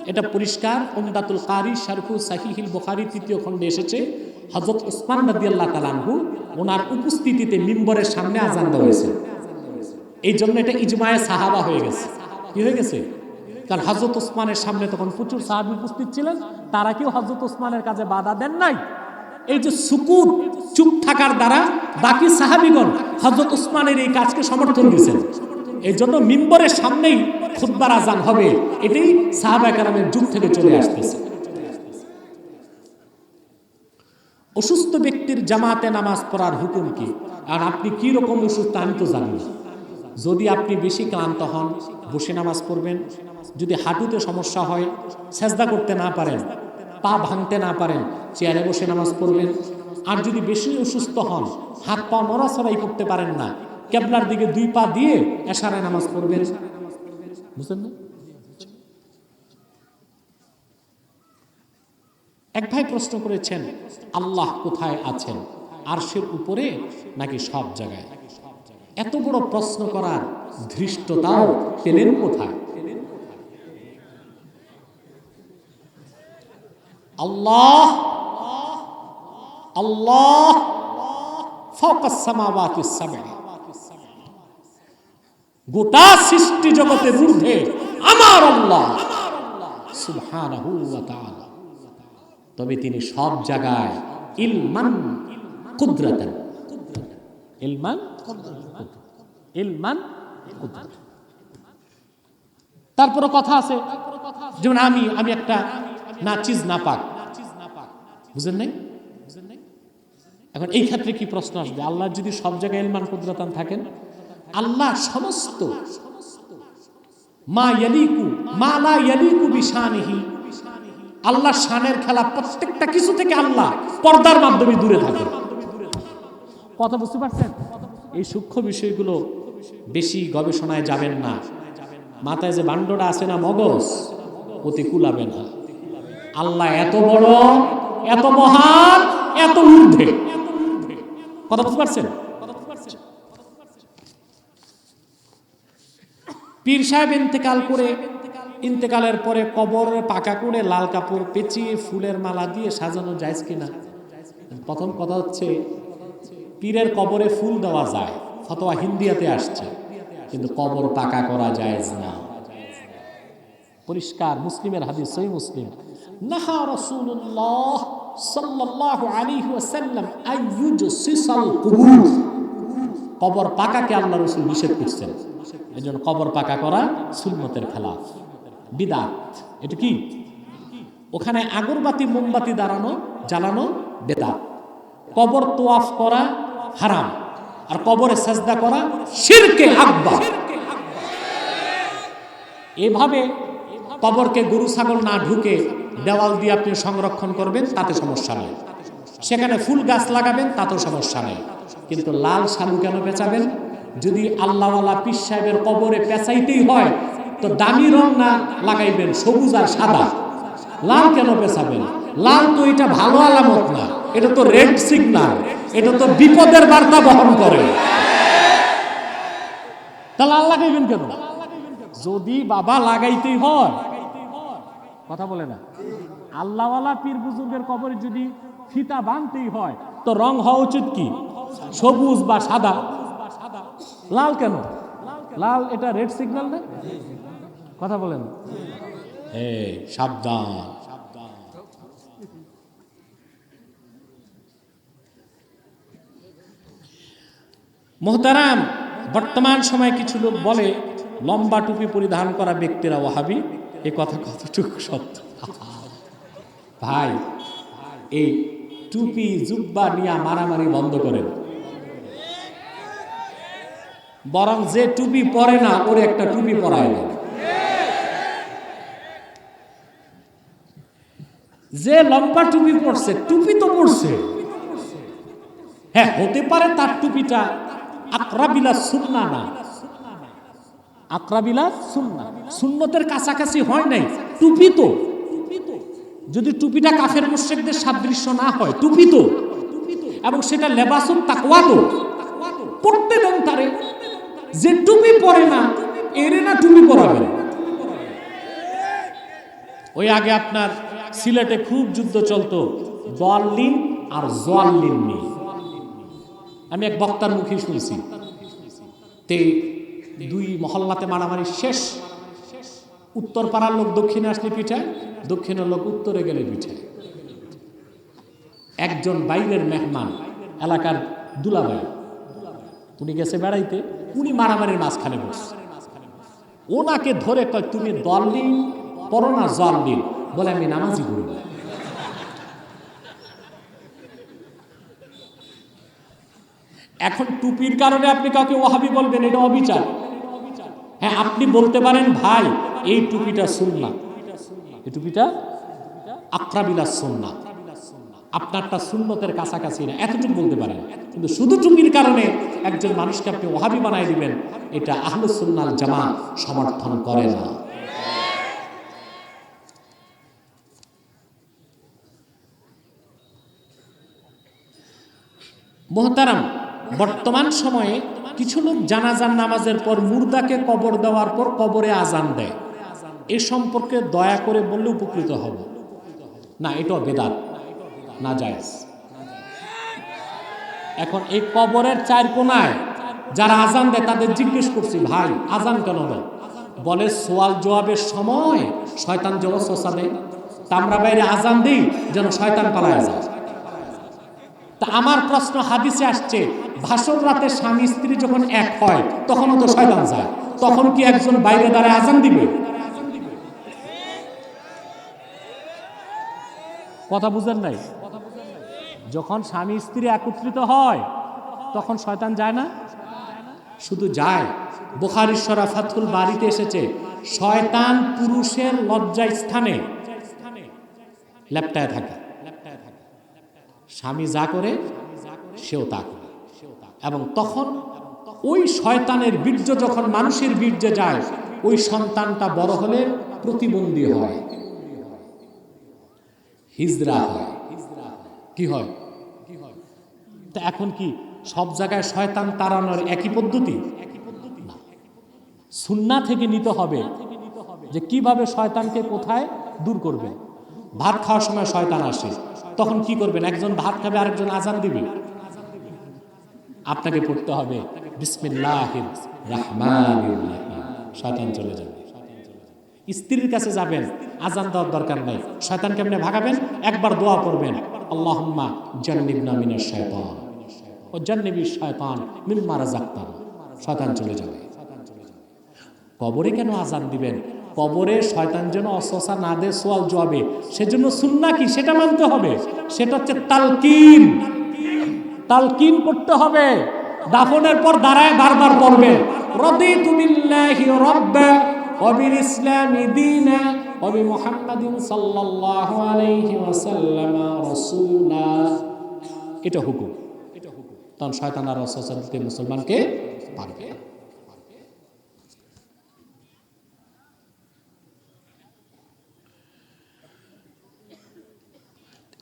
এটা পরিষ্কার উমদাতুল কারি শারহু সাহিহুল বুখারী 3য় খণ্ডে এসেছে। হযরত উসমান রাদিয়াল্লাহু তাআলা আনহু ওনার উপস্থিতিতে মিম্বরের সামনে আজান দেওয়া হয়েছে। এই জন্য এটা ইজমায়ে সাহাবা হয়ে গেছে। কি হয়ে গেছে? কারণ হযরত উসমানের সামনে তখন প্রচুর সাহাবী উপস্থিত ছিলেন, তারা কেউ হযরত উসমানের কাজে বাধা দেন নাই। এই যে সুকুত, চুপ থাকার দ্বারা বাকি সাহাবীগণ হযরত উসমানের এই কাজকে সমর্থন দিয়েছেন। এই জন্য মিম্বরের সামনেই খুতবার আজান হবে, এটাই সাহাবায়ে কেরামের যুগ থেকে চলে আসতেছে। অসুস্থ ব্যক্তির জামাতে নামাজ পড়ার হুকুম কি? আর আপনি কি রকম অসুস্থ আমি তো জানি না। যদি আপনি বেশি ক্লান্ত হন, বসে নামাজ পড়বেন। যদি হাঁটুতে সমস্যা হয়, সেজদা করতে না পারেন, পা ভাঙতে না পারেন, চেয়ারে বসে নামাজ পড়বেন। আর যদি বেশি অসুস্থ হন, হাত পা নড়াচড়াই করতে পারেন না, কিবলার দিকে 2 পা দিয়ে ইশারায় নামাজ পড়বেন। বুঝলেন না? এক ভাই প্রশ্ন করেছেন, আল্লাহ কোথায় আছেন? আরশের উপরে নাকি সব জায়গায়? এত বড় প্রশ্ন করার ধৃষ্টতাও পেলেন কোথায়? আল্লাহ আল্লাহ ফাওকাস সামাওয়াতিস সাবআ, গোটা সৃষ্টি জগতের ঊর্ধ্বে আমার আল্লাহ সুবহানাহু ওয়া তাআলা। তবে তিনি সব জায়গায় ইলমান কুদরাতান, ইলমান ইলমান কুদরাত। তারপরে কথা আছে, যেমন আমি একটা নাচিজ নাপাক, বুঝেন নাই? এখন এই ক্ষেত্রে কি প্রশ্ন আসবে? আল্লাহ যদি সব জায়গায় ইলমান কুদরাতান থাকেন, আল্লাহ সমস্ত মা ইয়ালিকু মা লা ইয়ালিকু বিশানিহি, আল্লাহ শানের খেলা প্রত্যেকটা কিছু থেকে আল্লাহ পর্দার মাধ্যমে দূরে থাকেন। কথা বুঝতে পারছেন? এই সূক্ষ্ম বিষয়গুলো বেশি গবেষণায় যাবেন না। মাথায় যে বান্ডটা আছে না, মগজ, ওতে কুলাবে না। আল্লাহ এত বড়, এত মহান, এত ঊর্ধ্বে। কথা বুঝতে পারছেন? পীর সাহেব ইন্তেকালের পরে কবর পাকা করে লাল কাপড় পেঁচিয়ে ফুলের মালা দিয়ে সাজানো যায় কিনা? প্রথম কথা হচ্ছে পীরের কবরে ফুল দেওয়া যায়, ফতোয়া হিন্দিয়াতে আসছে, কিন্তু কবর পাকা করা যায় না। পরিষ্কার মুসলিমের হাদিস, সহিহ মুসলিম, নাহা রাসূলুল্লাহ সাল্লাল্লাহু আলাইহি ওয়াসাল্লাম আইয়ুজসিসাল কুবুর, কবর পাকাকে আল্লাহ রাসূল নিষেধ করেছেন। এজন্য কবর পাকা করা সুন্নতের খেলাফ, বিদআত। এটা কি? ওখানে আগরবাতি মোমবাতি জ্বালানো বেদাত। কবর তোয়াফ করা হারাম, আর কবরে সাজদা করা শিরকে আকবার। এভাবে কবরকে গরু ছাগল না ঢুকে দেওয়াল দিয়ে আপনি সংরক্ষণ করবেন, তাতে সমস্যা নেই। সেখানে ফুল গাছ লাগাবেন, তাতেও সমস্যা নেই। কিন্তু লাল শালু কেন পেঁচাবেন? যদি আল্লাহওয়ালা পীর সাহেবের কবরে পেঁচাইতেই হয় তো দামি রং না লাগাইবেন, সবুজ আর সাদা। লাল কেন পেঁচাবেন? লাল তো এটা ভালো আলামত না, এটা তো রেড সিগন্যাল, এটা তো বিপদের বার্তা বহন করে। তা লাল লাগাইবেন কেন? যদি বাবা লাগাইতেই হয়, কথা বলে না, আল্লাহওয়ালা পীর বুজুর্গের কবরে যদি ফিতা বাঁধতেই হয় তো রং হওয়া উচিত কি? সবুজ বা সাদা। লাল কেন? লাল এটা রেড সিগন্যাল না? কথা বলেন। সাবধান। মোহতারাম, বর্তমান সময়ে কিছু লোক বলে লম্বা টুপি পরিধান করা ব্যক্তিরা ওয়াহাবি। এ কথা কতটুকু সত্য? ভাই, এই টুপি জুব্বা নিয়ে মারামারি বন্ধ করেন। বরং যে টুপি পরে না ওর একটা টুপি পরায় না। যে লম্বা টুপি পরছে, টুপি তো পরছে, হ্যাঁ হতে পারে তার টুপিটা আকরাবিলা সুন্নাহ না, আকরাবিলা সুন্নাহ, সুন্নতের কাছাকাছি হয় নাই, টুপি তো। যদি টুপিটা কাফের মুশরিকদের সাদৃশ্য না হয়, টুপি তো, এবং সেটা লেবাসুন তাকওয়া তো, পড়তে দেন তারে। যে টুপি পরে না এরে না টুপি পরাবে। ওই আগে আপনার সিলেটে খুব যুদ্ধ চলতো দোয়াল্লিন আর জোয়াল্লিন নিয়ে। আমি এক বক্তার মুখে শুনছি, তে দুই মহল্লাতে মারামারি শেষ। উত্তর পাড়ার লোক দক্ষিণে আসলে পিঠায়, দক্ষিণের লোক উত্তরে গেলে পিঠায়। একজন বাইরের মেহমান, এলাকার দুলাভাই, উনি গেছে বেড়াইতে, উনি মারামারির মাঝখানে বসছে। ওনাকে ধরে কয়, তুমি দোয়াল্লিন পড়ো না জোয়াল্লিন? বলে, আমি নামাজি পড়ি না। এখন টুপির কারণে আপনি কাউকে ওয়াহাবি বলবেন, এটা অবিচার। হ্যাঁ, আপনি বলতে পারেন, ভাই এই টুপিটা সুন্নাহ, এই টুপিটা আকরাবিলা সুন্নাহ, আপনারটা সুন্নতের কাছাকাছি না, এতটুকু বলতে পারেন। কিন্তু শুধু টুপির কারণে একজন মানুষকে আপনি ওয়াহাবি বানাই দিবেন, এটা আহলুস সুন্নাহ ওয়াল জামাত সমর্থন করে না। মোহতারাম, বর্তমান সময়ে কিছু লোক জানাজার নামাজের পর মুর্দাকে কবর দেওয়ার পর কবরে আজান দেয়। এ সম্পর্কে দয়া করে বললে উপকৃত হব না, এটা বেদাত, নাজায়েজ। এখন এই কবরের চার কোনায় যারা আজান দেয় তাদের জিজ্ঞেস করছি, ভাই আজান কেন দেয়? বলে, সোয়াল জবাবের সময় শয়তান যেন শোষা দেয়, তা আমরা বাইরে আজান দিই যেন শয়তান পালায় যায়। তা আমার প্রশ্ন, হাদিসে আসছে ভাসর রাতে স্বামী স্ত্রী যখন এক হয় তখনও তো শয়তান যায়, তখন কি একজন বাইরে দাঁড়ায় আজান দিবে? কথা বুঝেন নাই? যখন স্বামী স্ত্রী একত্রিত হয় তখন শয়তান যায় না? শুধু যায়। বুখারী শরীফ ফাথুল বারীতে এসেছে, শয়তান পুরুষের লজ্জা স্থানে লেপ্টায় থাকে, স্বামী যা করে সেও তা করে। এবং তখন ওই শয়তানের বীর্য যখন মানুষের বীর্যে যায়, ওই সন্তানটা বড় হলে প্রতিবন্ধী হয়, হিজড়া হয়। কি হয়? তা এখন কি সব জায়গায় শয়তান তাড়ানোর একই পদ্ধতি না। সুন্নাহ থেকে নিতে হবে যে কিভাবে শয়তানকে কোথায় দূর করবে। ভাত খাওয়ার সময় শয়তান আসে, তখন কি করবেন? একজন ভাত খাবে, আরেকজন আজান দিবে, আপনাকে পড়তে হবে বিসমিল্লাহির রহমানির রহিম, শয়তান চলে যাবে। স্ত্রীর কাছে যাবেন, আজান দেওয়ার দরকার নাই, শয়তান কেমনে ভাগাবেন? একবার দোয়া করবেন, আল্লাহুম্মা জান্নিবনা মিনাশ শাইতান ও জান্নিবিশ শাইতান মিম্মা রাযাকতানা, শয়তান চলে যাবে। কবরে কেন আজান দিবেন? কবরে শয়তান যেন অসওয়াসা না দেয় সওয়াল জবাবে, সেজন্য সুন্নাহ কি সেটা মানতে হবে। সেটা হচ্ছে তালকিন। তালকিন করতে হবে। দাফনের পর দাঁড়ায় বারবার বলবেন, রাদিতু বিল্লাহি রাব্বা ওয়া বিল ইসলামি দীনা ওয়া বি মুহাম্মাদিন সাল্লাল্লাহু আলাইহি ওয়াসাল্লাম রাসূলা। এটা হুকুম। তখন শয়তান আর ওয়াসওয়াসা দিতে মুসলমানকে পারবে।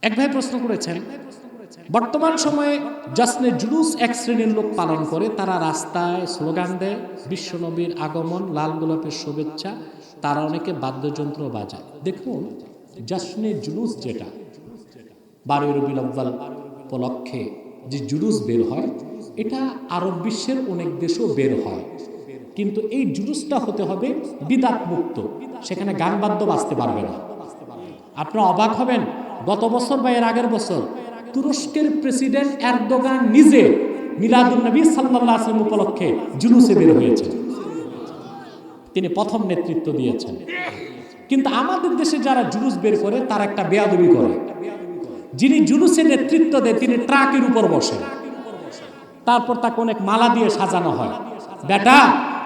এক ভাই প্রশ্ন করেছেন, বর্তমান সময়ে জাসনে জুলুস এক শ্রেণীর লোক পালন করে। তারা রাস্তায় স্লোগান দেয়, বিশ্বনবীর আগমন, লাল গোলাপের শুভেচ্ছা, তারা অনেকে বাদ্যযন্ত্র বাজায়। দেখুন, জাসনে জুলুস যেটা 12 রবিউল আউয়াল উপলক্ষে যে জুলুস বের হয়, এটা আরব বিশ্বের অনেক দেশেও বের হয়, কিন্তু এই জুলুসটা হতে হবে বিদআত মুক্ত। সেখানে গান বাদ্য বাজতে পারবে না। আপনারা অবাক হবেন, গত বছর বা এর আগের বছর তুরস্কের প্রেসিডেন্ট এরদোগান নিজে মিলাদুন নবী সাল্লাল্লাহু আলাইহি ওয়াসাল্লাম উপলক্ষে জুলুসে বের হয়েছেন। তিনি প্রথম নেতৃত্ব দিয়েছেন। কিন্তু আমাদের দেশে যারা জুলুস বের করে তারা একটা বেয়াদবি করে। যিনি জুলুসে নেতৃত্ব দেয় তিনি ট্রাকের উপর বসে, তারপর তাকে অনেক মালা দিয়ে সাজানো হয়। বেটা,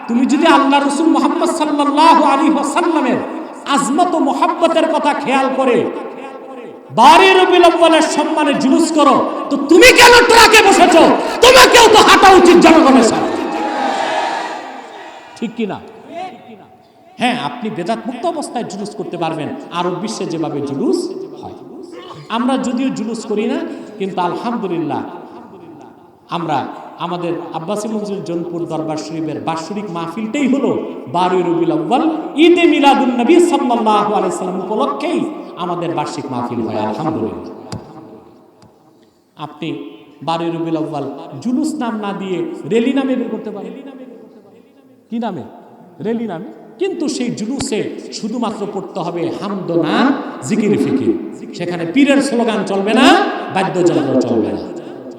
তুমি যদি আল্লাহ রাসূল মুহাম্মদ সাল্লাল্লাহু আলাইহি ওয়াসাল্লামের আজমত ও মুহাব্বতের কথা খেয়াল করে 12 রবিউল আউয়ালের সম্মানে জুলুস করো, তো তুমি কেন ট্রাকে বসেছো? তোমাকেও তো হাঁটা উচিত জনগণের সাথে, ঠিক কিনা? হ্যাঁ, আপনি বেদাত মুক্ত অবস্থায় জুলুস করতে পারবেন, আরব বিশ্বে যেভাবে জুলুস হয়। আমরা যদিও জুলুস করি না, কিন্তু আলহামদুলিল্লাহ আমরা আমাদের আব্বাসী মসজিদ জনপুর দরবার শরীফের বাৎসরিক মাহফিলটাই হলো 12 রবিউল আউয়াল ঈদে মিলাদুন নবী সাল্লাল্লাহু আলাইহি ওয়াসাল্লাম উপলক্ষেই আমাদের বার্ষিক মাহফিল হয় আলহামদুলিল্লাহ। আপনি 12 রবিউল আউয়াল জুলুস নাম না দিয়ে রেলি নামে বের করতে পারেন। কি নামে? রেলি নামে। কিন্তু সেই জুলুসে শুধুমাত্র পড়তে হবে হামদ না জিকির ফিকির। সেখানে পীরের স্লোগান চলবে না, বাদ্যযন্ত্র চলবে না।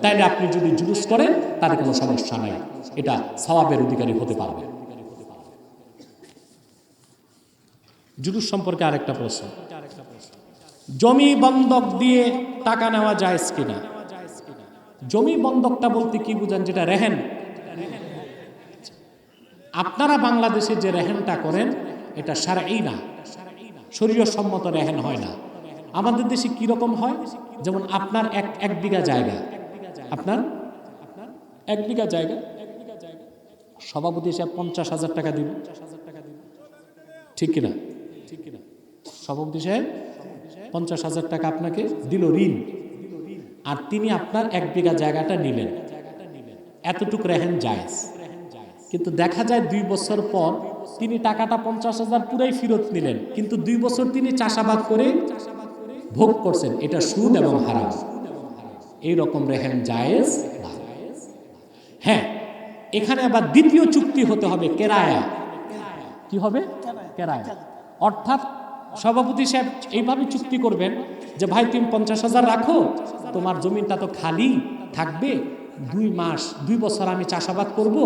তাইলে আপনি যদি জুলুস করেন তার কোনো সমস্যা নাই, এটা সওয়াবের অধিকারী হতে পারবে। জুলুস সম্পর্কে আরেকটা প্রশ্ন, জমি বন্ধক দিয়ে টাকা নেওয়া জায়েজ কিনা? জমি বন্ধকটা বলতে কি বুঝেন? যেটা রেহেন। আপনারা বাংলাদেশে যে রেহেনটা করেন এটা শারঈ না, শরীয়ত সম্মত রেহেন হয় না। আমাদের দেশে কি রকম হয়? যেমন আপনার এক বিঘা জায়গা, আপনার 1 বিঘা জায়গা, সভাপতি সাহেব 50,000 টাকা দিল, ঠিক কিনা? সভাপতি সাহেব 50,000 টাকা আপনাকে দিল ঋণ, আর তিনি আপনার 1 বিঘা জায়গাটা নিলেন, এতটুক রেহেন জায়েজ। কিন্তু দেখা যায় 2 বছর পর তিনি টাকাটা 50,000 পুরাই ফেরত নিলেন, কিন্তু 2 বছর তিনি চাষাবাদ করে ভোগ করছেন, এটা সুদ এবং হারাম। এই রকম রেহেন জায়েজ না। হ্যাঁ, এখানে আবার দ্বিতীয় চুক্তি হতে হবে, কেরায়া। কি হবে? কেরায়া। অর্থাৎ সভাপতি সাহেব এইভাবে চুক্তি করবেন যে ভাই তুমি 50,000 রাখো, তোমার জমিটা তো খালি থাকবে, 2 মাস 2 বছর আমি চাষাবাদ করব,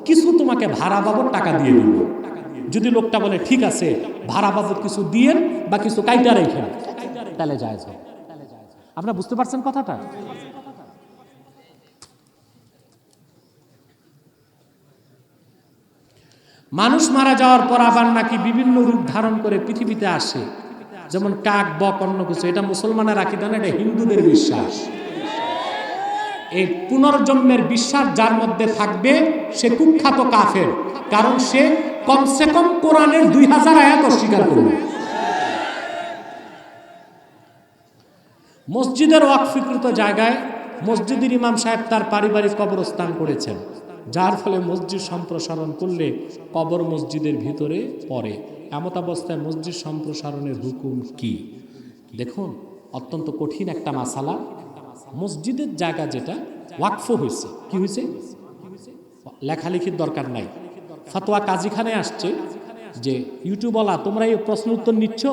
কিছু তোমাকে ভাড়া বাবদ টাকা দিয়ে দিব। যদি লোকটা বলে ঠিক আছে ভাড়া বাবদ কিছু দিয়েন বা কিছু কাইটা রেখেন, তাহলে জায়েজ হবে। আপনারা বুঝতে পারছেন কথাটা? মানুষ মারা যাওয়ার পর আবার নাকি বিভিন্ন রূপ ধারণ করে পৃথিবীতে আসে, যেমন কাক, বক, অন্য কিছু। এটা মুসলমানের আকীদা না, এটা হিন্দুদের বিশ্বাস। এই পুনর্জন্মের বিশ্বাস যার মধ্যে থাকবে সে কুখ্যাত কাফের, কারণ সে কমসে কম কোরআনের 2000 আয়াত অস্বীকার করবে। মসজিদের ওয়াকফীকৃত জায়গায় মসজিদের ইমাম সাহেব তার পারিবারিক কবরস্থান করেছেন, যার ফলে মসজিদ সম্প্রসারণ করলে কবর মসজিদের ভিতরে পড়ে। এমত অবস্থায় মসজিদ সম্প্রসারণের হুকুম কি? দেখুন, অত্যন্ত কঠিন একটা মাসালা। মসজিদের জায়গা যেটা ওয়াকফ হয়েছে, কি হয়েছে? লেখালেখির দরকার নাই। ফতোয়া কাজীখানে আসছে যে ইউটিউবওয়ালা তোমরা এই প্রশ্ন উত্তর নিচ্ছ,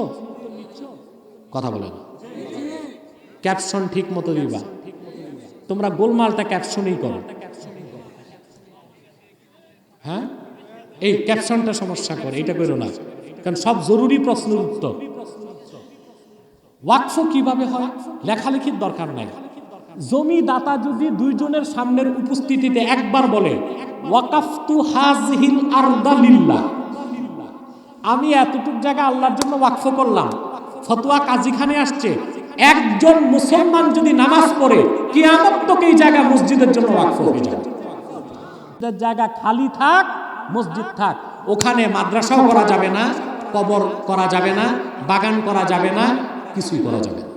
কথা বলে না, ক্যাপশন ঠিক মতো দিবা, তোমরা গোলমালটা ক্যাপশনেই করো। হ্যাঁ, এই ক্যাপশনটা সমস্যা করে, এটা করো না, কারণ সব জরুরি প্রশ্নের উত্তর। ওয়াকফ কিভাবে হয়? লেখালেখির দরকার নাই। জমি দাতা যদি দুইজনের সামনের উপস্থিতিতে একবার বলে ওয়াকাফতু হাযিহিল আরদা লিল্লাহ, আমি এতটুক জায়গা আল্লাহর জন্য ওয়াকফ করলাম, ফতোয়া কাজীখানে আসছে, একজন মুসলমান যদি নামাজ পড়ে কিয়ামত তক এই জায়গা মসজিদের জন্য ওয়াকফ হয়ে যাবে। জায়গা খালি থাক, মসজিদ থাক, ওখানে মাদ্রাসাও করা যাবে না, কবর করা যাবে না, বাগান করা যাবে না, কিছুই করা যাবে না।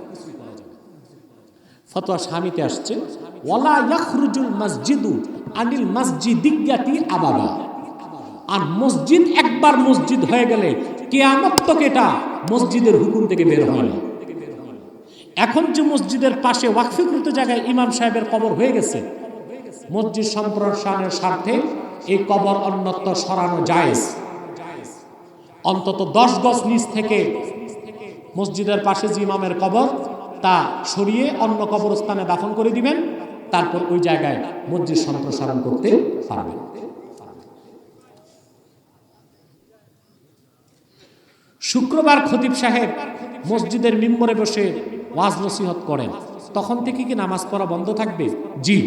ফতোয়া স্বামীতে আসছে ওয়ালা ইয়াখরুজুল মসজিদু আনিল মসজিদিয়াতি আবাদা, আর মসজিদ একবার মসজিদ হয়ে গেলে কিয়ামত তক এটা মসজিদের হুকুম থেকে বের হয় না। এখন যে মসজিদের পাশে ওয়াকফীকৃত জায়গায় ইমাম সাহেবের কবর হয়ে গেছে, মসজিদ সম্প্রসারণের স্বার্থে এই কবর অন্যত্র সরানো জায়েজ। অন্তত 10 গজ নিচ থেকে মসজিদের পাশে যে ইমামের কবর তা সরিয়ে অন্য কবরস্থানে দাফন করে দিবেন, তারপর ওই জায়গায় মসজিদ সম্প্রসারণ করতে পারবেন। শুক্রবার খতিব সাহেব মসজিদের মিম্বরে বসে ওয়াজ নসিহত করেন, তখন থেকে কি নামাজ পড়া বন্ধ থাকবে? জি,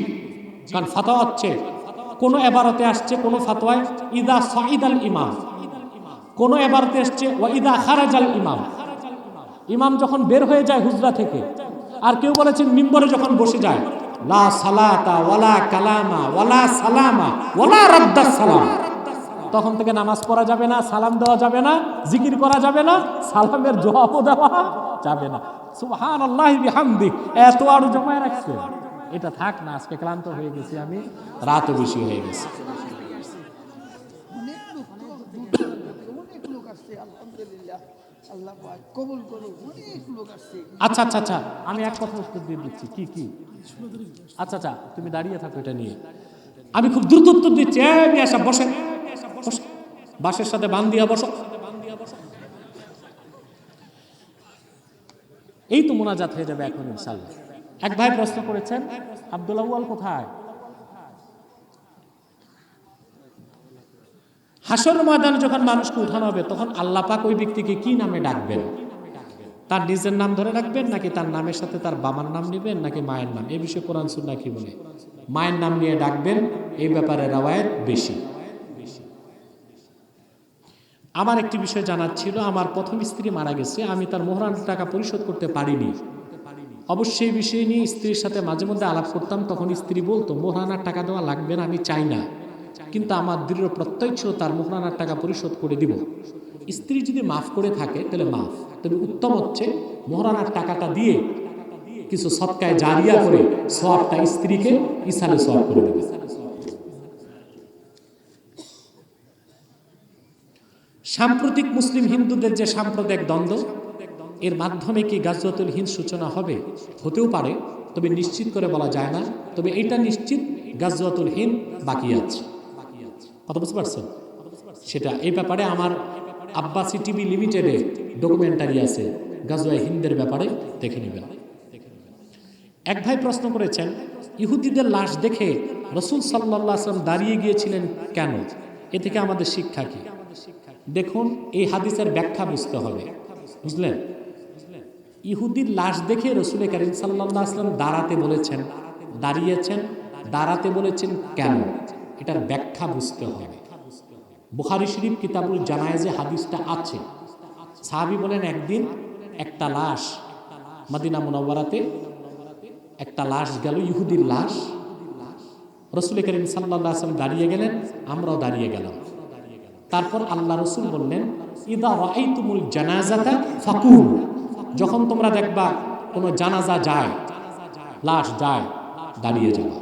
কারণ ফাতোয়া হচ্ছে, কোন এবারতে আসছে, কোন ফাতোয়ায় ইদা সাইদাল ইমাম, কোন এবারতে আসছে ওয়া ইদা খারাজাল ইমাম, ইমাম যখন বের হয়ে যায় হুজরা থেকে। আর কেউ বলেছেন মিম্বরে যখন বসে যায় লা সালাতা ওয়ালা কালামা ওয়ালা সালামা ওয়ালা রাদ্দাস সালাম, তখন থেকে নামাজ পড়া যাবে না, সালাম দেওয়া যাবে না, জিকির করা যাবে না, সালামের জবাবও দেওয়া যাবে না। সুবহানাল্লাহি বিহামদি, এত আরো জমায় রাখছে, এটা থাক না, আজকে ক্লান্ত হয়ে গেছি আমি, রাতও বেশি হয়ে গেছে। আচ্ছা আচ্ছা আচ্ছা, আমি এক কথা উত্তর দিয়ে দিচ্ছি। কি কি? আচ্ছা আচ্ছা, তুমি দাঁড়িয়ে থাকো, এটা নিয়ে আমি খুব দ্রুত উত্তর দিচ্ছি। বসে, বাসের সাথে বান দিয়া বসো। এই তো মোনাজাত হয়ে যাবে এখন ইনশাআল্লাহ। এক ভাই প্রশ্ন করেছেন, আব্দুল আউয়াল কোথায়? হাসরের ময়দানে যখন মানুষকে উঠানো হবে, তখন আল্লাহ পাক ওই ব্যক্তিকে কি নামে ডাকবেন? তার নিজের নাম ধরে ডাকবেন, নাকি তার নামের সাথে তার বাবার নাম নেবেন, নাকি মায়ের নাম? এই বিষয়ে কোরআন সুন্নাহ কি বলে? মায়ের নাম নিয়ে ডাকবেন, এই ব্যাপারে রাওয়ায়াত বেশি। আমার একটি বিষয় জানার ছিল, আমার প্রথম স্ত্রী মারা গেছে, আমি তার মোহরানার টাকা পরিশোধ করতে পারিনি। অবশ্যই বিষয় নিয়ে স্ত্রীর সাথে মাঝে মধ্যে আলাপ করতাম, তখন স্ত্রী বলতো মোহরানার টাকা দেওয়া লাগবে না, আমি চাই না, কিন্তু আমার দৃঢ় প্রত্যয় ছিল তার মোহরানার টাকা পরিশোধ করে দিব। স্ত্রী যদি মাফ করে থাকে তাহলে মাফ, তবে উত্তম হচ্ছে মোহরানার টাকাটা দিয়ে কিছু সদকায়ে জারিয়া করে সওয়াবটা স্ত্রীকে ইসালে সওয়াব করে দেবে। সাম্প্রতিক মুসলিম হিন্দুদের যে সাম্প্রদায়িক দ্বন্দ্ব, এর মাধ্যমে কি গাজওয়াতুল হিন্দ সূচনা হবে? হতেও পারে, তবে নিশ্চিত করে বলা যায় না। তবে এটা নিশ্চিত, গাজওয়াতুল হিন্দ বাকি আছে। কথা বুঝতে পারছেন? সেটা এই ব্যাপারে আমার আব্বাসি টিভি লিমিটেডে ডকুমেন্টারি আছে গাজওয়ায়ে হিন্দের ব্যাপারে, দেখে নেবেন। এক ভাই প্রশ্ন করেছেন, ইহুদিদের লাশ দেখে রাসূল সাল্লাল্লাহু আলাইহি ওয়াসাল্লাম দাঁড়িয়ে গিয়েছিলেন কেন? এ থেকে আমাদের শিক্ষা কি? দেখুন, এই হাদিসের ব্যাখ্যা বুঝতে হবে, বুঝলেন? ইহুদির লাশ দেখে রাসূল কারীম সাল্লাল্লাহু আলাইহি ওয়াসাল্লাম দাঁড়াতে বলেছেন, দাঁড়িয়েছেন, দাঁড়াতে বলেছেন কেন? এটার ব্যাখ্যা বুঝতে হবে। বুখারী শরীফ কিতাবুল জানায়েজে হাদিসটা আছে। সাহাবী বলেন, একদিন একটা লাশ মদিনা মুনাওয়ারাতে, একটা লাশ গেল, ইহুদির লাশ। রাসূল কারীম সাল্লাল্লাহু আলাইহি ওয়াসাল্লাম দাঁড়িয়ে গেলেন, আমরাও দাঁড়িয়ে গেলাম। তারপর আল্লাহ রাসূল বললেন, ইদা রাআইতুমুল জানাজাতা ফাকুলু, যখন তোমরা দেখবা কোনো জানাজা যায়, লাশ যায়, দাঁড়িয়ে যাওয়া।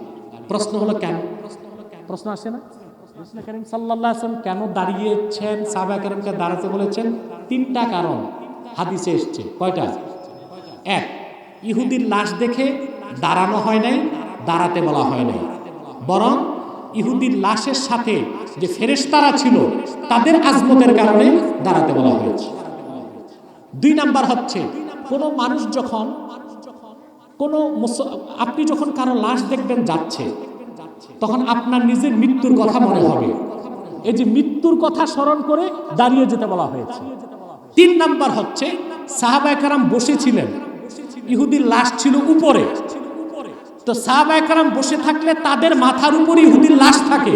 প্রশ্ন হলো কেন? প্রশ্ন আসে না? রাসূল করিম সাল্লাল্লাহু আলাইহি ওয়াসাল্লাম কেন দাঁড়িয়েছেন, সাহাবায়ে কেরামকে দাঁড়াতে বলেছেন? 3টা কারণ হাদিসে এসেছে। কয়টা? 1, ইহুদির লাশ দেখে দাঁড়ানো হয় নাই, দাঁড়াতে বলা হয় নাই, বরং ইহুদির লাশের সাথে যে ফেরেশতারা ছিল তাদের আজমতের কারণে দাঁড়াতে বলা হয়েছে। 2 নাম্বার হচ্ছে, কোনো মানুষ যখন আপনি যখন কারো লাশ দেখবেন যাচ্ছে, তখন আপনার নিজের মৃত্যুর কথা মনে হবে। এই যে মৃত্যুর কথা স্মরণ করে দাঁড়িয়ে যেতে বলা হয়েছে। 3 নাম্বার হচ্ছে, সাহাবায়ে কেরাম বসেছিলেন, ইহুদির লাশ ছিল উপরে, তো সাহাবায়ে কেরাম বসে থাকলে তাদের মাথার উপরে ইহুদির লাশ থাকে,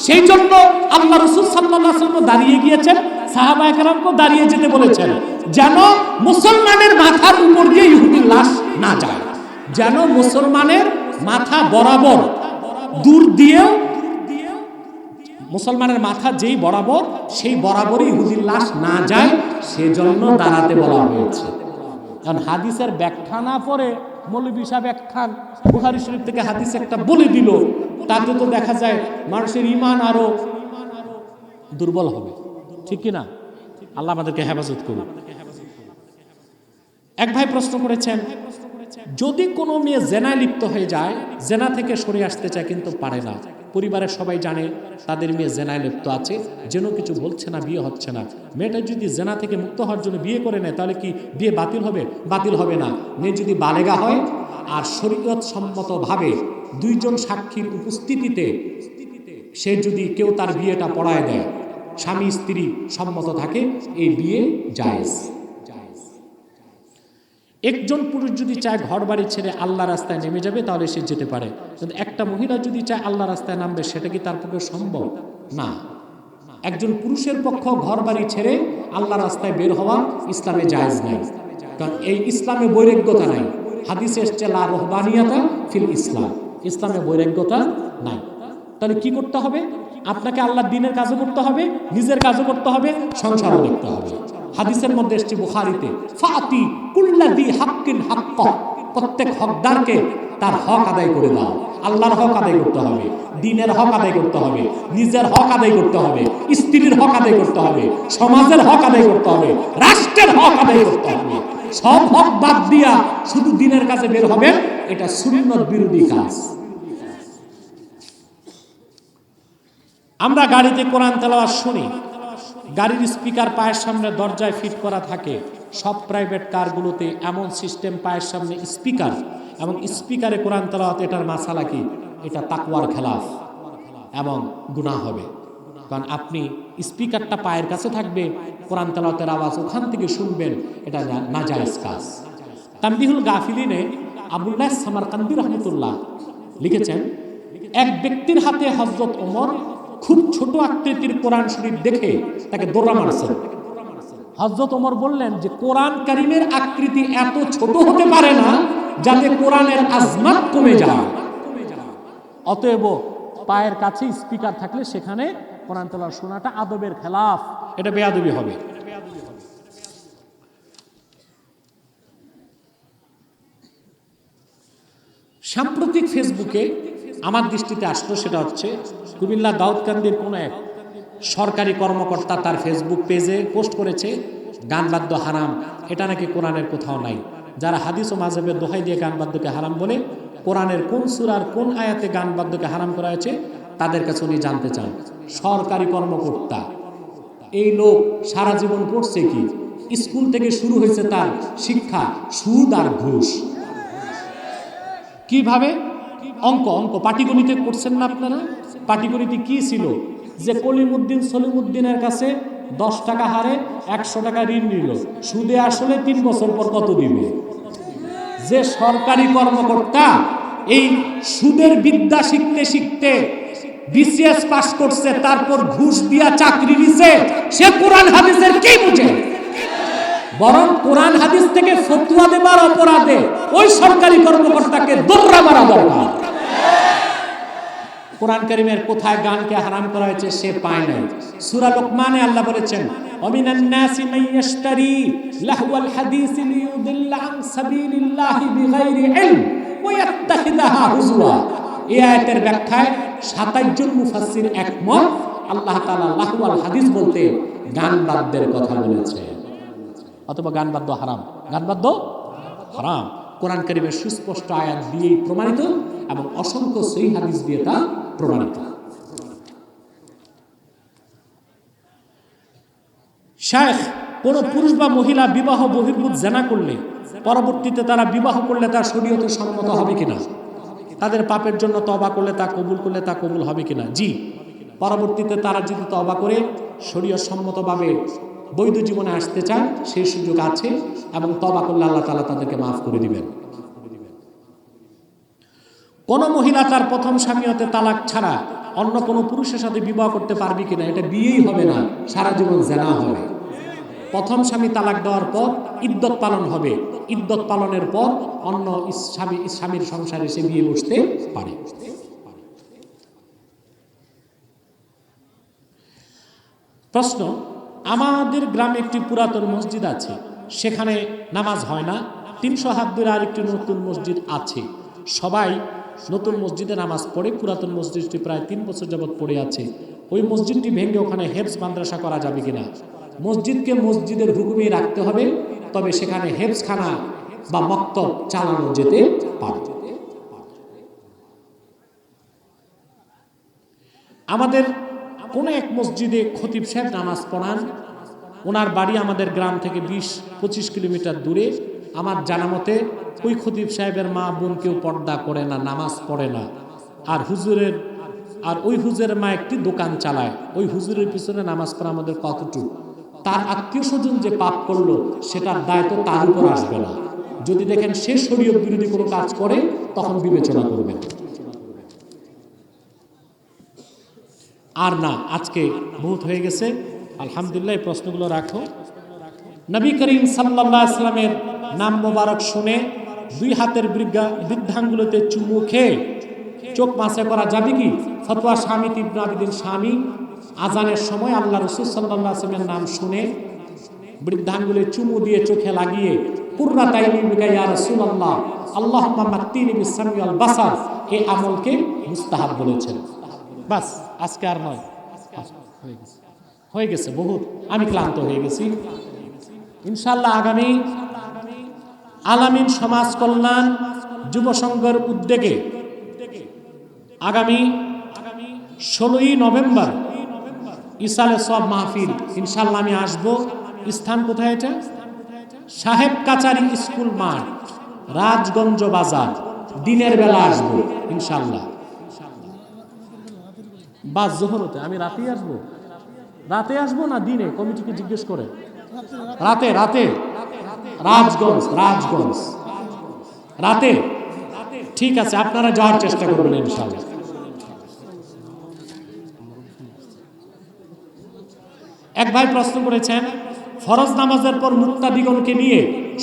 সেই জন্য আল্লাহ রাসূল সাল্লাল্লাহু আলাইহি ওয়াসাল্লাম দাঁড়িয়ে গিয়েছেন, সাহাবায়ে কেরামকে দাঁড়িয়ে যেতে বলেছেন, যেন মুসলমানের মাথার উপর দিয়ে ইহুদির লাশ না যায়, যেন মুসলমানের মাথা বরাবর দূর দিয়েও মুসলমানের মাথা যেই বরাবর সেই বরাবরই ইহুদির লাশ না যায়, সেজন্য দাঁড়াতে বলা হয়েছে। কারণ হাদিসের ব্যাখ্যা না পড়ে মৌলভী সাহেব একখান বুখারী শরীফ থেকে হাদিস একটা বলে দিল, তাতে তো দেখা যায় মানুষের ঈমান আরো দুর্বল হবে, ঠিক কি না? আল্লাহ আমাদেরকে হেফাজত করুন। এক ভাই প্রশ্ন করেছেন, যদি কোনো মেয়ে জেনায় লিপ্ত হয়ে যায়, জেনা থেকে সরে আসতে চায় কিন্তু পারে না, পরিবারের সবাই জানে তাদের মেয়ে জেনায় লিপ্ত আছে, যেন কিছু বলছে না, বিয়ে হচ্ছে না, মেয়েটা যদি জেনা থেকে মুক্ত হওয়ার জন্য বিয়ে করে নেয়, তাহলে কি বিয়ে বাতিল হবে? বাতিল হবে না। মেয়ে যদি বালেগা হয় আর শরীয়ত সম্মতভাবে 2 জন সাক্ষীর উপস্থিতিতে সে যদি কেউ তার বিয়েটা পড়ায় দেয়, স্বামী স্ত্রী সম্মত থাকে, এই বিয়ে জায়েজ। একজন পুরুষ যদি চায় ঘর বাড়ি ছেড়ে আল্লাহ রাস্তায় নেমে যাবে, তাহলে সে যেতে পারে, কিন্তু একটা মহিলা যদি চায় আল্লাহ রাস্তায় নামবে, সেটা কি তার পক্ষে সম্ভব? না। একজন পুরুষের পক্ষ ঘর বাড়ি ছেড়ে আল্লাহ রাস্তায় বের হওয়া ইসলামে জায়েজ নাই, কারণ এই ইসলামে বৈরাগ্যতা নাই। হাদিসে এসেছে লা রহবানিয়াতা ফিল ইসলাম, ইসলামে বৈরাগ্যতা নাই। তাহলে কি করতে হবে? আপনাকে আল্লাহর দ্বীনের কাজও করতে হবে, নিজের কাজও করতে হবে, সংসারও দেখতে হবে। হাদিসের মধ্যে এসেছে বুখারীতে, ফাতি কুল্লাযী হাক্কিন হাক্ক, প্রত্যেক হকদারকে তার হক আদায় করে দাও। আল্লাহর হক আদায় করতে হবে, দ্বীনের হক আদায় করতে হবে, নিজের হক আদায় করতে হবে, স্ত্রীর হক আদায় করতে হবে, সমাজের হক আদায় করতে হবে, রাষ্ট্রের হক আদায় করতে হবে। সব হক বাদ দিয়া শুধু দ্বীনের কাছে বের হবে, এটা সুন্নাত বিরোধী কাজ। আমরা গাড়িতে কোরআন তেলাওয়াত শুনি, গাড়ির স্পিকার পায়ের সামনে দরজায় ফিট করা থাকে। সব প্রাইভেট কারগুলোতে এমন সিস্টেম, পায়ের সামনে স্পিকার, এবং স্পিকারে কোরআন তেলাওয়াত, এটার মাসালা কি? এটা তাকওয়ার খেলাফ এবং গুনাহ হবে। কারণ আপনি স্পিকারটা পায়ের কাছে থাকবে, কোরআন তেলাওয়াতের আওয়াজ ওখান থেকে শুনবেন, এটা নাজায়েজ কাজ। তানবিহুল গাফিলিনে আবুল্লাহ সামারকান্দি রাহমাতুল্লাহ লিখেছেন, এক ব্যক্তির হাতে হযরত ওমর খুব ছোট আকৃতির কোরআন শরীফ দেখে তাকে দৌড়া মারছেন। হযরত ওমর বললেন যে কোরআন কারীমের আকৃতি এত ছোট হতে পারে না যাতে কোরআনের আজমাত কমে যায়, অতএব পায়ের কাছে স্পিকার থাকলে সেখানে কোরআন তেলাওয়াত শোনাটা আদবের খেলাফ, এটা বেয়াদবি হবে। সাম্প্রতিক ফেসবুকে আমার দৃষ্টিতে আসলো, সেটা হচ্ছে কুমিল্লা দাউদকান্দির কোন এক সরকারি কর্মকর্তা তার ফেসবুক পেজে পোস্ট করেছে, গান বাদ্য হারাম, এটা নাকি কোরআনের কোথাও নাই। যারা হাদিস ও মাযহাবের দোহাই দিয়ে গান বাদ্যকে হারাম বলে, কোরআনের কোন সূরার কোন আয়াতে গান বাদ্যকে হারাম করা হয়েছে তাদের কাছে উনি জানতে চান। সরকারি কর্মকর্তা, এই লোক সারা জীবন পড়ছে কি? স্কুল থেকে শুরু হয়েছে তার শিক্ষা সুদ আর ঘুষ। কিভাবে? অঙ্ক পাটিগণিতে করছেন না আপনারা? পাটিগণিতে কি ছিল যে কলিমুদ্দিন সলিমুদ্দিনের কাছে 10 টাকা হারে 100 টাকা ঋণ নিল, সুদে আসলে 3 বছর পর কত দিবে? যে সরকারি কর্মকর্তা এই সুদের বিদ্যা শিখতে শিখতে বিসিএস পাস করছে, তারপর ঘুষ দিয়া চাকরি নিছে, সে কোরআন হাদিসের কি বুঝে? বরং কোরআন হাদিস থেকে ফতোয়া দেবার অপরাধে ওই সরকারি কর্মকর্তাকে দৌড়া মারা দরকার। কোরআন কারীমের কোথায় গানকে হারাম করা হয়েছে সে পায় নাই। সূরা লোকমানে আল্লাহ বলেছেন, ওমিনান নাসি মাইয়াশতারি লাহওয়াল হাদিস লিইউদিল্লা আন সাবিলিল্লাহি বিগাইরি ইলম ওয়ায়াত্তাখিদাহা হুজুয়া। এই আয়াতের ব্যাখ্যায় 27 জন মুফাসসির একমত, আল্লাহ তাআলা লাহু ওয়াল হাদিস বলতে গান বাদ্যের কথা বলেছে। অথবা গান বাদ্য হারাম, গান বাদ্য হারাম কোরআন কারীমের সুস্পষ্ট আয়াত দিয়ে প্রমাণিত এবং অসংখ্য সহিহ হাদিস দিয়ে তা প্রমাণিত। শায়েখ, কোন পুরুষ বা মহিলা বিবাহ বহির্ভূত জিনা করলে পরবর্তীতে তারা বিবাহ করলে তা শরীয়তে সম্মত হবে কিনা? তাদের পাপের জন্য তওবা করলে তা কবুল হবে কিনা? জি, পরবর্তীতে তারা যদি তওবা করে শরীয়ত সম্মতভাবে বৈধ জীবনে আসতে চান সেই সুযোগ আছে, এবং তওবা করলে আল্লাহ তাআলা তাদেরকে মাফ করে দিবেন। কোন মহিলা তার প্রথম স্বামী হতে তালাক ছাড়া অন্য কোনো পুরুষের সাথে বিবাহ করতে পারবে কিনা? এটা বিয়েই হবে না, সারা জীবন জিনা হবে। প্রথম স্বামী তালাক দেওয়ার পর ইদ্যত পালন হবে, ইদ্যত পালনের পর অন্য স্বামীর সংসারে সে বিয়ে বসতে পারে। প্রশ্ন, আমাদের গ্রামে একটি পুরাতন মসজিদ আছে, সেখানে নামাজ হয় না। 300 হাত দূরে আরেকটি নতুন মসজিদ আছে, সবাই নতুন মসজিদে নামাজ পড়ে। পুরাতন মসজিদটি প্রায় 3 বছর যাবৎ পড়ে আছে। ওই মসজিদটি ভেঙে ওখানে হেফজ মাদ্রাসা করা যাবে কিনা? মসজিদকে মসজিদের হুকুমেই রাখতে হবে, তবে সেখানে হেফজখানা বা মক্তব চালানো যেতে পারে। আমাদের কোনো এক মসজিদে খতিব সাহেব নামাজ পড়ান, ওনার বাড়ি আমাদের গ্রাম থেকে 20-25 কিলোমিটার দূরে। আমার জানা মতে ওই খতিব সাহেবের মা বোন কেউ পর্দা করে না, নামাজ পড়ে না। আর ওই হুজুরের মা একটি দোকান চালায়। ওই হুজুরের পিছনে নামাজ পড়া আমাদের কতটুকু? তার আত্মীয় স্বজন যে পাপ করলো সেটার দায় তো তার উপর আসবে না। যদি দেখেন সে শরীয়ত বিরোধী কোনো কাজ করে তখন বিবেচনা করবেন। আর না, আজকে বহুত হয়ে গেছে, আলহামদুলিল্লাহ। এই প্রশ্নগুলো রাখো। নবী করিম সাল্লাল্লাহু আলাইহি ওয়াসাল্লামের নাম মোবারক শুনে 2 হাতের বৃদ্ধাঙ্গুলিতে চুমু খেয়ে চোখ মাসে করা যাবে কি? ফতোয়া শামী ইবনে আবিদিন শামী। আজানের সময় আল্লাহ রাসূল সাল্লাল্লাহু আলাইহি ওয়াসাল্লামের নাম শুনে বৃদ্ধাঙ্গুলে চুমু দিয়ে চোখে লাগিয়ে কুররাতাইনি বিকা ইয়া রাসূলুল্লাহ আল্লাহুম্মা মাত্তিনি বিস-সামঈ ওয়াল বাসার, এই আমলকে মুস্তাহাব বলেছেন। বাস, আজকে আর নয়, হয়ে গেছে বহুত। আমি ক্লান্ত হয়ে গেছি। ইনশাআল্লাহ আগামী আলামিন সমাজ কল্যাণ যুব সংঘের উদ্যোগে আগামী 16ই নভেম্বর ইসালে সব মাহফিল ইনশাআল্লাহ আমি আসবো। স্থান কোথায়? এটা সাহেব কাচারি স্কুল মাঠ, রাজগঞ্জ বাজার। দিনের বেলা আসবো ইনশাআল্লাহ। বাস জোহরতে। আমি রাতে আসবো না দিনে? কমিটিকে জিজ্ঞেস করে। রাতে রাজগঞ্জ রাতে। ঠিক আছে, আপনারা যাওয়ার চেষ্টা করবেন ইনশাআল্লাহ। এক ভাই প্রশ্ন করেছেন, ফরজ নামাজের পর মুক্তাদিগণকে নিয়ে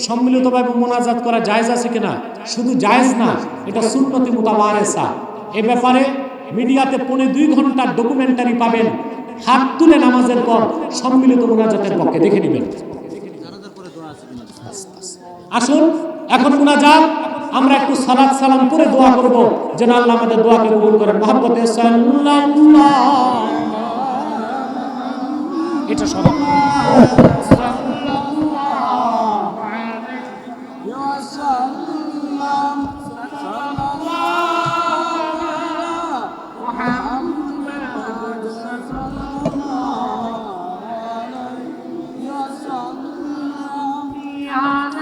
সম্মিলিতভাবে মোনাজাত করা জায়েজ আছে কিনা? শুধু জায়েজ না, এটা সুন্নতে মুতাওয়ারেসা। এ ব্যাপারে মিডিয়াতে 2.5 ঘন্টার ডকুমেন্টারি পাবেন। হাত তুলে নামাজের পর সম্মিলিত মোনাজাতের পক্ষে দেখে নেবেন। আসুন এখন মুনাজাত, আমরা একটু সালাত সালাম করে দোয়া করব যেন আল্লাহ আমাদের দোয়াকে কবুল করেন। মহব্বতে সাল্লাল্লাহ, এটা সবাই Yeah.